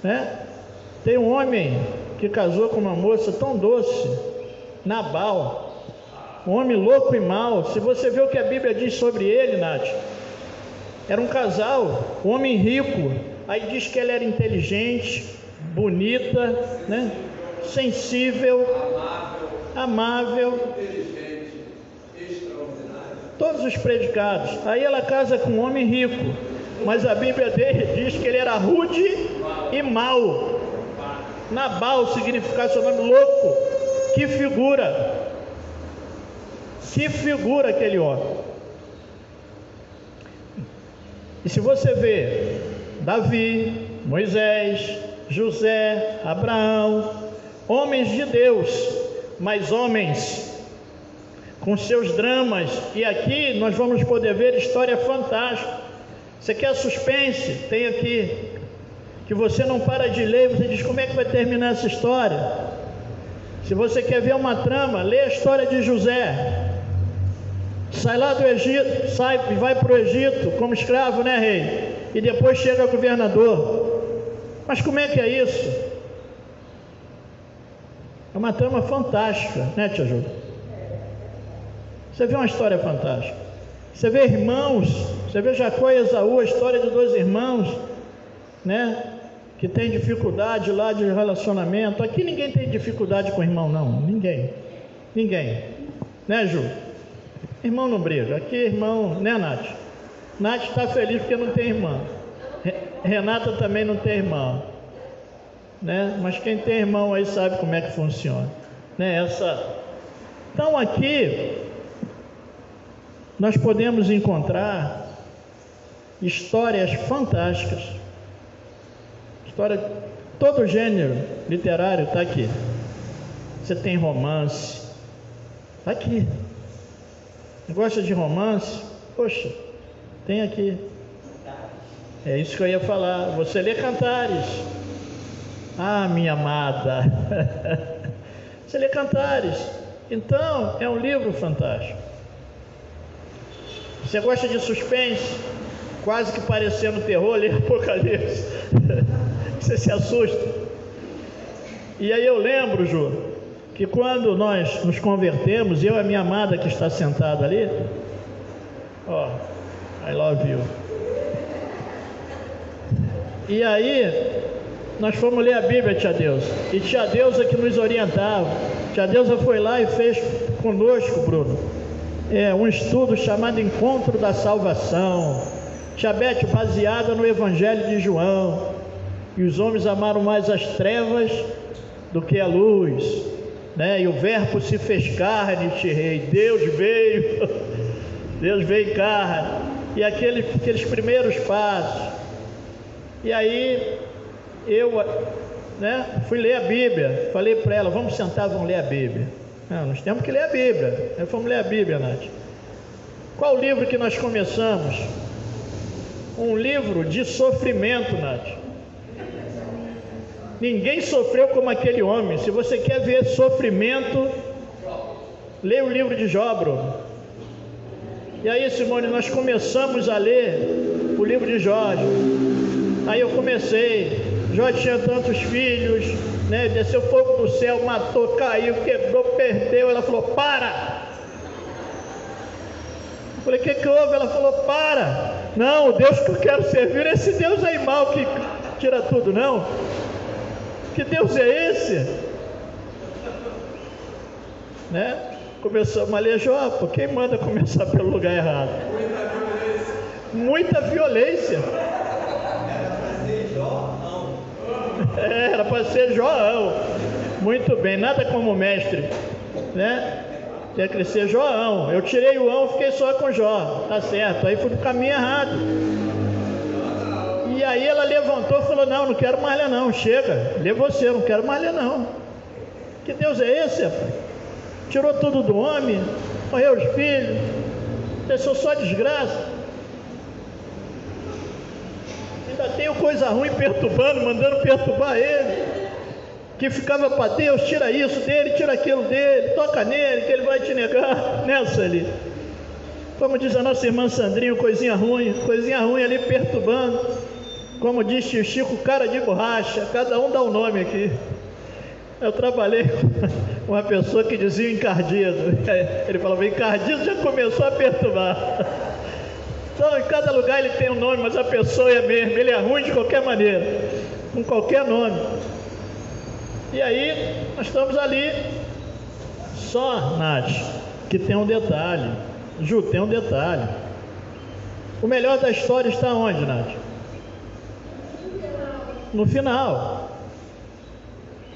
né? Tem um homem que casou com uma moça tão doce, Nabal, um homem louco e mau. Se você vê o que a Bíblia diz sobre ele, Nath, era um casal, um homem rico. Aí diz que ela era inteligente, bonita, né? Sensível, amável, todos os predicados. Aí ela casa com um homem rico. mas a Bíblia dele diz que ele era rude e mau. Nabal significa seu nome, louco. Que figura! Que figura aquele homem! E se você vê Davi, Moisés, José, Abraão, homens de Deus, mas homens com seus dramas, e aqui nós vamos poder ver história fantástica. Você quer suspense? Tem aqui, que você não para de ler, você diz como é que vai terminar essa história. Se você quer ver uma trama, lê a história de José. Sai lá do Egito, sai e vai para o Egito como escravo, né, rei? E depois chega governador. Mas como é que é isso? É uma trama fantástica, né, tia Júlia? Você vê uma história fantástica. Você vê irmãos, você vê Jacó e Esaú, a história de dois irmãos, né? Que tem dificuldade lá de relacionamento. Aqui ninguém tem dificuldade com irmão, não. Ninguém. Né, Ju? Irmão não briga. Aqui, irmão, né, Nath? Nath está feliz porque não tem irmã. Renata também não tem irmão, né? Mas quem tem irmão aí sabe como é que funciona, né? Então aqui nós podemos encontrar histórias fantásticas. Todo gênero literário está aqui. Você tem romance, está aqui. Gosta de romance? Poxa, tem aqui. É isso que eu ia falar. Você lê Cantares. Ah, minha amada. Você lê Cantares. Então, é um livro fantástico. Você gosta de suspense? Quase que parecendo terror, lê Apocalipse. Você se assusta. E aí eu lembro, Ju, que quando nós nos convertemos, eu e a minha amada que está sentada ali, ó, I love you. E aí, nós fomos ler a Bíblia, tia Deusa, e tia Deusa que nos orientava. Tia Deusa foi lá e fez conosco, Bruno, um estudo chamado Encontro da Salvação. Tia Bete, baseada no Evangelho de João. E os homens amaram mais as trevas do que a luz, né? E o verbo se fez carne, rei. Deus veio em carne. E aqueles primeiros passos. E aí eu, né, fui ler a Bíblia. Falei para ela, vamos sentar, vamos ler a Bíblia. Não, nós temos que ler a Bíblia. Aí fomos ler a Bíblia, Nath. Qual livro que nós começamos? Um livro de sofrimento, Nath. Ninguém sofreu como aquele homem. Se você quer ver sofrimento, leia o livro de Jó, Bruno. E aí, Simone, nós começamos a ler o livro de Jó. Aí eu comecei. Jó tinha tantos filhos, né? Desceu fogo do céu, matou, caiu, quebrou, perdeu. Ela falou, para! Eu falei, o que houve? Ela falou, para! Não, o Deus que eu quero servir é esse Deus aí mal que tira tudo, não. Que Deus é esse? Né? Começamos a ler Jó, pô, quem manda começar pelo lugar errado? Muita violência. Era para ser João. Muito bem, nada como mestre, né? Quer crescer João. Eu tirei o ão, fiquei só com Jó. Tá certo, aí fui pro caminho errado. E aí ela levantou e falou, não quero mais ler não, chega, lê você, não quero mais ler não. Que Deus é esse, rapaz? Tirou tudo do homem, morreu os filhos, deixou só desgraça. Ainda tenho coisa ruim perturbando, mandando perturbar ele, que ficava para Deus, tira isso dele, tira aquilo dele, toca nele, que ele vai te negar, nessa ali. Como diz a nossa irmã Sandrinho, coisinha ruim ali perturbando. Como diz tio Chico, cara de borracha, cada um dá um nome aqui. Eu trabalhei com uma pessoa que dizia encardido. Ele falava, encardido já começou a perturbar. Então, em cada lugar ele tem um nome, mas a pessoa é mesmo, ele é ruim de qualquer maneira, com qualquer nome. E aí, nós estamos ali, só, Nath, que tem um detalhe. Ju, tem um detalhe. O melhor da história está onde, Nath? No final.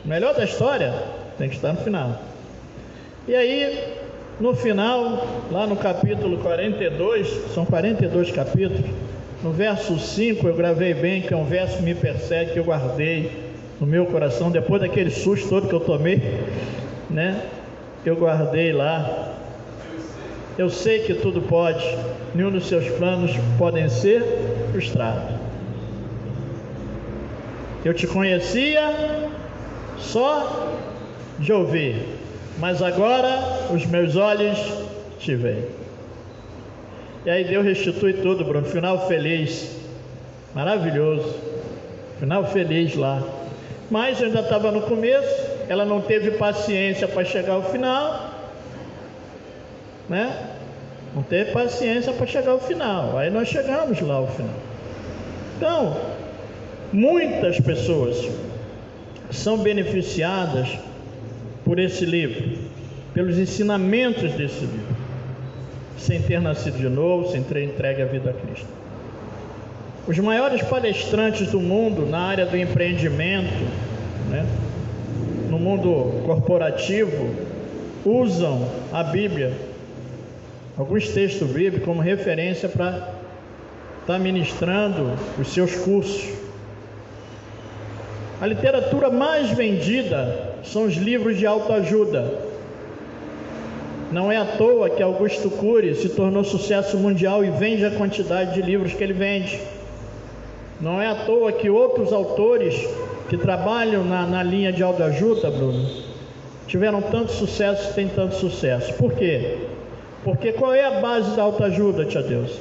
O melhor da história tem que estar no final. E aí, no final, lá no capítulo 42, são 42 capítulos, no verso 5 eu gravei bem, que é um verso que me persegue, que eu guardei no meu coração, depois daquele susto todo que eu tomei, né? Eu guardei lá. Eu sei que tudo pode, nenhum dos seus planos podem ser frustrados. Eu te conhecia só de ouvir, mas agora os meus olhos te veem. E aí Deus restitui tudo, Bruno. Final feliz, maravilhoso, final feliz lá. Mas eu ainda estava no começo, ela não teve paciência para chegar ao final, né? Não teve paciência para chegar ao final. Aí nós chegamos lá ao final. Então, muitas pessoas são beneficiadas por esse livro, pelos ensinamentos desse livro, sem ter nascido de novo, sem ter entregue a vida a Cristo. Os maiores palestrantes do mundo na área do empreendimento, né, no mundo corporativo, usam a Bíblia, alguns textos bíblicos, como referência para estar ministrando os seus cursos. A literatura mais vendida são os livros de autoajuda. Não é à toa que Augusto Cury se tornou sucesso mundial e vende a quantidade de livros que ele vende. Não é à toa que outros autores que trabalham na linha de autoajuda, Bruno, tiveram tanto sucesso e têm tanto sucesso. Por quê? Porque qual é a base da autoajuda, tia Deus?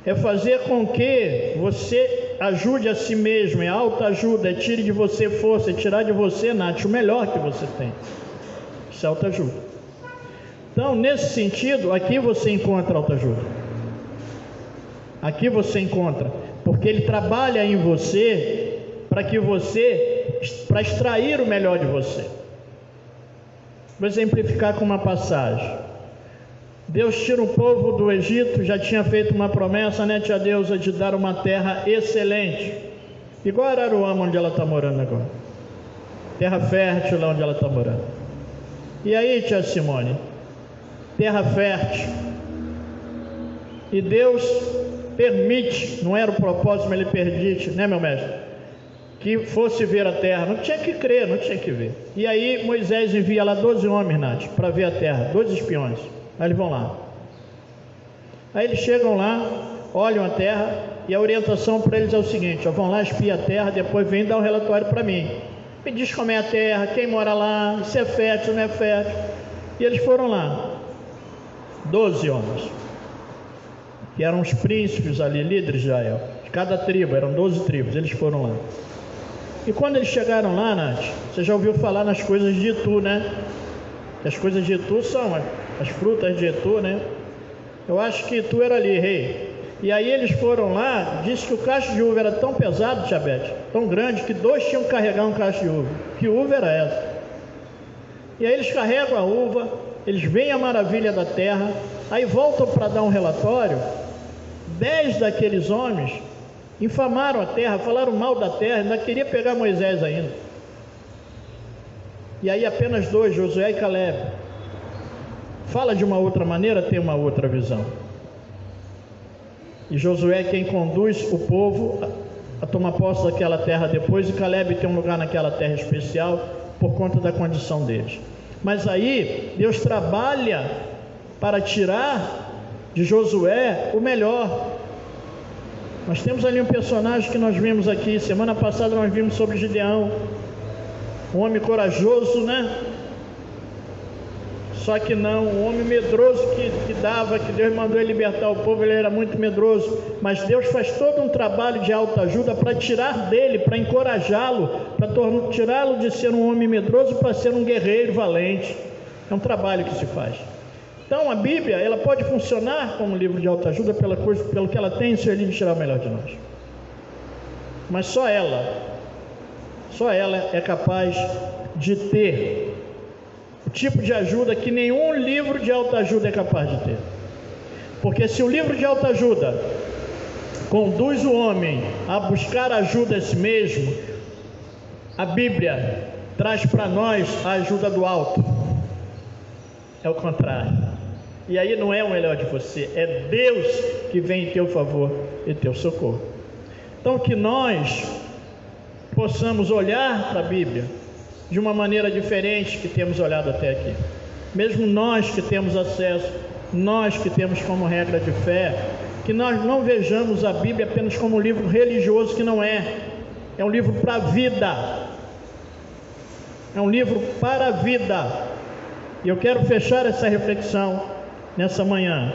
É fazer com que você ajude a si mesmo. É autoajuda, é tire de você força, é tirar de você, Nath, o melhor que você tem. Isso é autoajuda. Então, nesse sentido, aqui você encontra autoajuda. Aqui você encontra, porque ele trabalha em você para que você, para extrair o melhor de você. Vou exemplificar com uma passagem. Deus tira o povo do Egito, já tinha feito uma promessa, né, tia Deusa, de dar uma terra excelente, igual a Araruama, onde ela está morando agora. Terra fértil lá onde ela está morando. E aí, tia Simone, terra fértil. E Deus permite, não era o propósito, mas Ele permite, né, meu mestre, que fosse ver a terra. Não tinha que crer, não tinha que ver. E aí Moisés envia lá 12 homens, Nath, para ver a terra, 2 espiões. Aí eles vão lá. Aí eles chegam lá, olham a terra, e a orientação para eles é o seguinte: ó, vão lá, espia a terra, depois vem dar um relatório para mim. Me diz como é a terra, quem mora lá, se é fértil, não é fértil. E eles foram lá, 12 homens, que eram os príncipes ali, líderes de Israel, de cada tribo, eram 12 tribos, eles foram lá. E quando eles chegaram lá, Nath, você já ouviu falar nas coisas de Itu, né? As coisas de Itu são as frutas de Itu, né? Eu acho que Itu era ali, rei. E aí eles foram lá, disse que o cacho de uva era tão pesado, tia Bete, tão grande, que 2 tinham que carregar um cacho de uva. Que uva era essa? E aí eles carregam a uva, eles veem a maravilha da terra, aí voltam para dar um relatório. 10 daqueles homens infamaram a terra, falaram mal da terra, ainda queria pegar Moisés ainda. E aí apenas 2, Josué e Caleb, fala de uma outra maneira, tem uma outra visão. E Josué é quem conduz o povo a tomar posse daquela terra depois, e Caleb tem um lugar naquela terra especial por conta da condição deles. Mas aí Deus trabalha para tirar de Josué o melhor. Nós temos ali um personagem que nós vimos aqui, semana passada nós vimos sobre Gideão, um homem corajoso, né? Só que não, um homem medroso que Deus mandou ele libertar o povo, ele era muito medroso, mas Deus faz todo um trabalho de autoajuda para tirar dele, para encorajá-lo, para tirá-lo de ser um homem medroso para ser um guerreiro valente. É um trabalho que se faz. Então a Bíblia, ela pode funcionar como livro de autoajuda pelo que ela tem, se ele tirar o melhor de nós. Mas só ela é capaz de ter o tipo de ajuda que nenhum livro de autoajuda é capaz de ter. Porque se o livro de autoajuda conduz o homem a buscar ajuda a si mesmo, a Bíblia traz para nós a ajuda do alto. É o contrário. E aí não é o melhor de você, é Deus que vem em teu favor e teu socorro. Então que nós possamos olhar para a Bíblia de uma maneira diferente que temos olhado até aqui. Mesmo nós que temos acesso, nós que temos como regra de fé, que nós não vejamos a Bíblia apenas como um livro religioso, que não é. É um livro para a vida. É um livro para a vida. E eu quero fechar essa reflexão nessa manhã,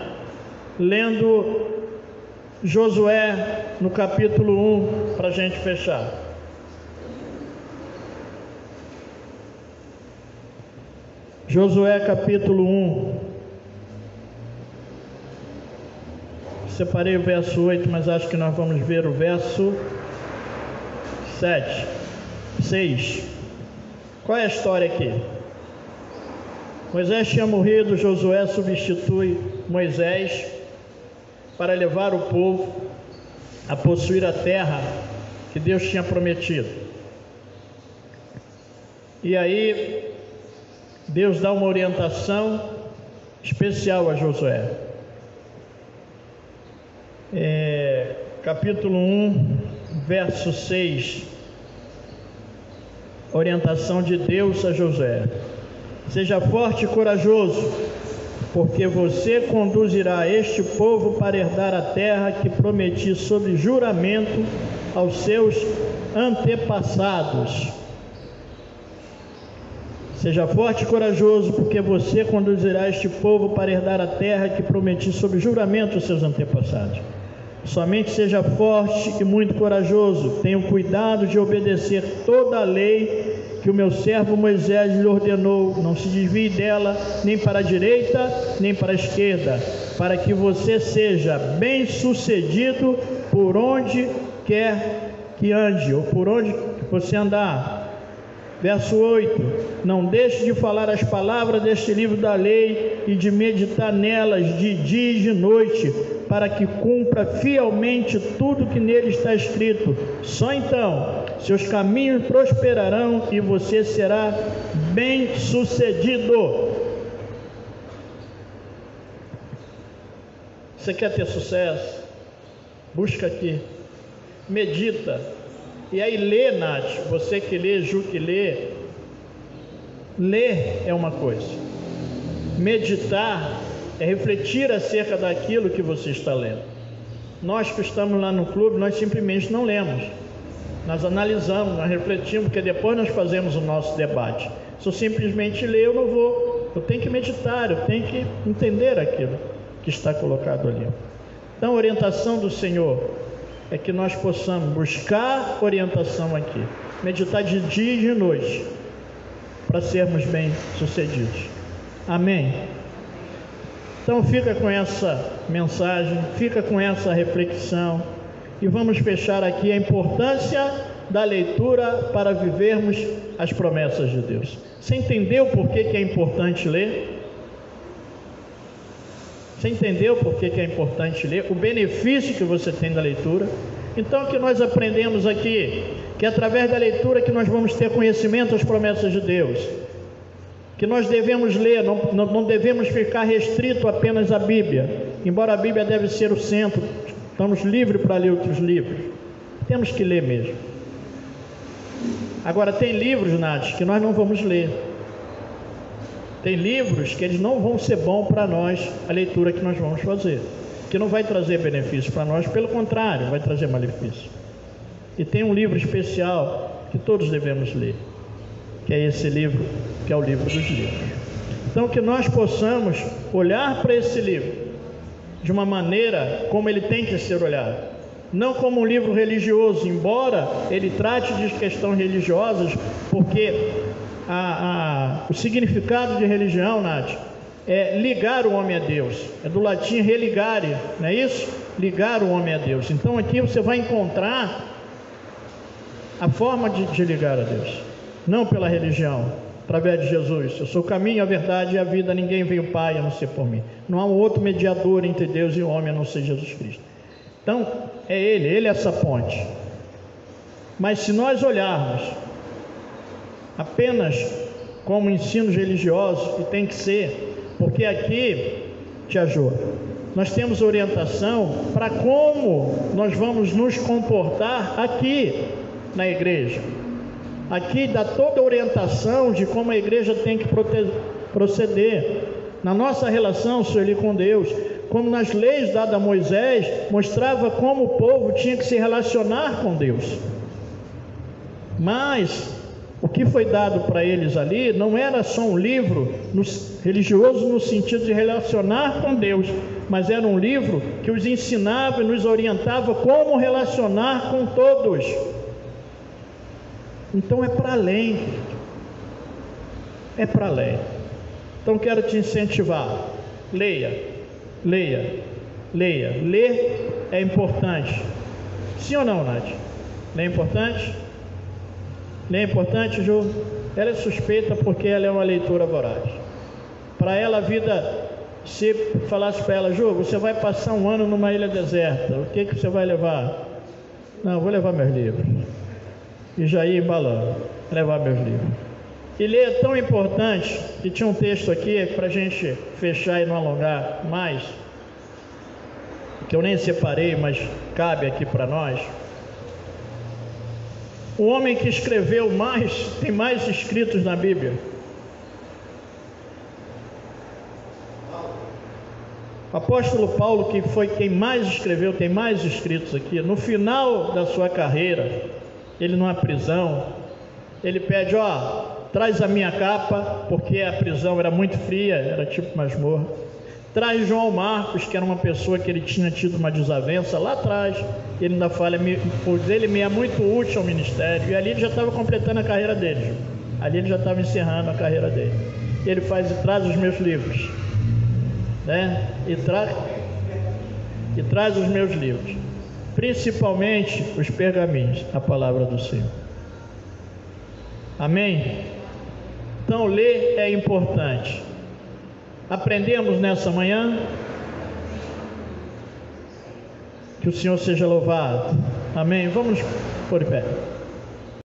lendo Josué no capítulo 1, para a gente fechar. Josué capítulo 1. Separei o verso 8, mas acho que nós vamos ver o verso 6. Qual é a história aqui? Moisés tinha morrido, Josué substitui Moisés para levar o povo a possuir a terra que Deus tinha prometido. E aí Deus dá uma orientação especial a Josué. Capítulo 1, verso 6, orientação de Deus a Josué: seja forte e corajoso, porque você conduzirá este povo para herdar a terra que prometi sob juramento aos seus antepassados. Seja forte e corajoso, porque você conduzirá este povo para herdar a terra que prometi sob juramento aos seus antepassados. Somente seja forte e muito corajoso. Tenha cuidado de obedecer toda a lei que o meu servo Moisés lhe ordenou. Não se desvie dela, nem para a direita, nem para a esquerda, para que você seja bem sucedido por onde quer que ande, ou por onde você andar. Verso 8: não deixe de falar as palavras deste livro da lei e de meditar nelas de dia e de noite, para que cumpra fielmente tudo que nele está escrito. Só então seus caminhos prosperarão e você será bem sucedido. Você quer ter sucesso? Busca aqui, medita. E aí lê, Nath, você que lê, Ju que lê. Ler é uma coisa, meditar é refletir acerca daquilo que você está lendo. Nós que estamos lá no clube, nós simplesmente não lemos, nós analisamos, nós refletimos, porque depois nós fazemos o nosso debate. Se eu simplesmente ler, eu não vou, eu tenho que meditar, eu tenho que entender aquilo que está colocado ali. Então a orientação do Senhor é que nós possamos buscar orientação aqui, meditar de dia e de noite, para sermos bem sucedidos. Amém? Então fica com essa mensagem, fica com essa reflexão, e vamos fechar aqui a importância da leitura para vivermos as promessas de Deus. Você entendeu por que é importante ler? Você entendeu por que é importante ler? O benefício que você tem da leitura? Então o que nós aprendemos aqui? Que através da leitura que nós vamos ter conhecimento das promessas de Deus. Que nós devemos ler, não devemos ficar restrito apenas à Bíblia. Embora a Bíblia deve ser o centro, estamos livres para ler outros livros. Temos que ler mesmo. Agora tem livros, Nath, que nós não vamos ler. Tem livros que eles não vão ser bons para nós, a leitura que nós vamos fazer, que não vai trazer benefício para nós, pelo contrário, vai trazer malefício. E tem um livro especial que todos devemos ler, que é esse livro, que é o livro dos livros. Então que nós possamos olhar para esse livro de uma maneira como ele tem que ser olhado, não como um livro religioso, embora ele trate de questões religiosas, porque o significado de religião, Nath, é ligar o homem a Deus. É do latim religare, não é isso? Ligar o homem a Deus. Então aqui você vai encontrar a forma de ligar a Deus, não pela religião, através de Jesus. Eu sou o caminho, a verdade e a vida, ninguém veio ao Pai a não ser por mim. Não há um outro mediador entre Deus e o homem a não ser Jesus Cristo. Então, é Ele é essa ponte. Mas se nós olharmos apenas como ensinos religiosos, e tem que ser, porque aqui, Tia Jo, nós temos orientação para como nós vamos nos comportar aqui na igreja. Aqui dá toda a orientação de como a igreja tem que proceder na nossa relação, Sueli, com Deus, como nas leis dadas a Moisés, mostrava como o povo tinha que se relacionar com Deus. Mas o que foi dado para eles ali não era só um livro religioso no sentido de relacionar com Deus, mas era um livro que os ensinava e nos orientava como relacionar com todos. Então é para além, é para além. Então quero te incentivar, leia. Ler é importante. Sim ou não, Nath? Ler é importante? Ler é importante, Ju? Ela é suspeita porque ela é uma leitora voraz. Para ela a vida, se falasse para ela, Ju, você vai passar um ano numa ilha deserta, o que você vai levar? Não, eu vou levar meus livros. E já ia embalando, levar meus livros. E ler é tão importante, que tinha um texto aqui para a gente fechar e não alongar mais, que eu nem separei, mas cabe aqui para nós. O homem que escreveu mais, tem mais escritos na Bíblia. O apóstolo Paulo, que foi quem mais escreveu, tem mais escritos aqui. No final da sua carreira, ele numa prisão, ele pede, traz a minha capa, porque a prisão era muito fria, era tipo masmorra. Traz João Marcos, que era uma pessoa que ele tinha tido uma desavença lá atrás. Ele ainda fala, pois ele me é muito útil ao ministério. E ali ele já estava completando a carreira dele. Ali ele já estava encerrando a carreira dele. Ele faz e traz os meus livros, né? E traz os meus livros, principalmente os pergaminhos, a palavra do Senhor. Amém? Então ler é importante. Aprendemos nessa manhã. Que o Senhor seja louvado. Amém? Vamos por pé.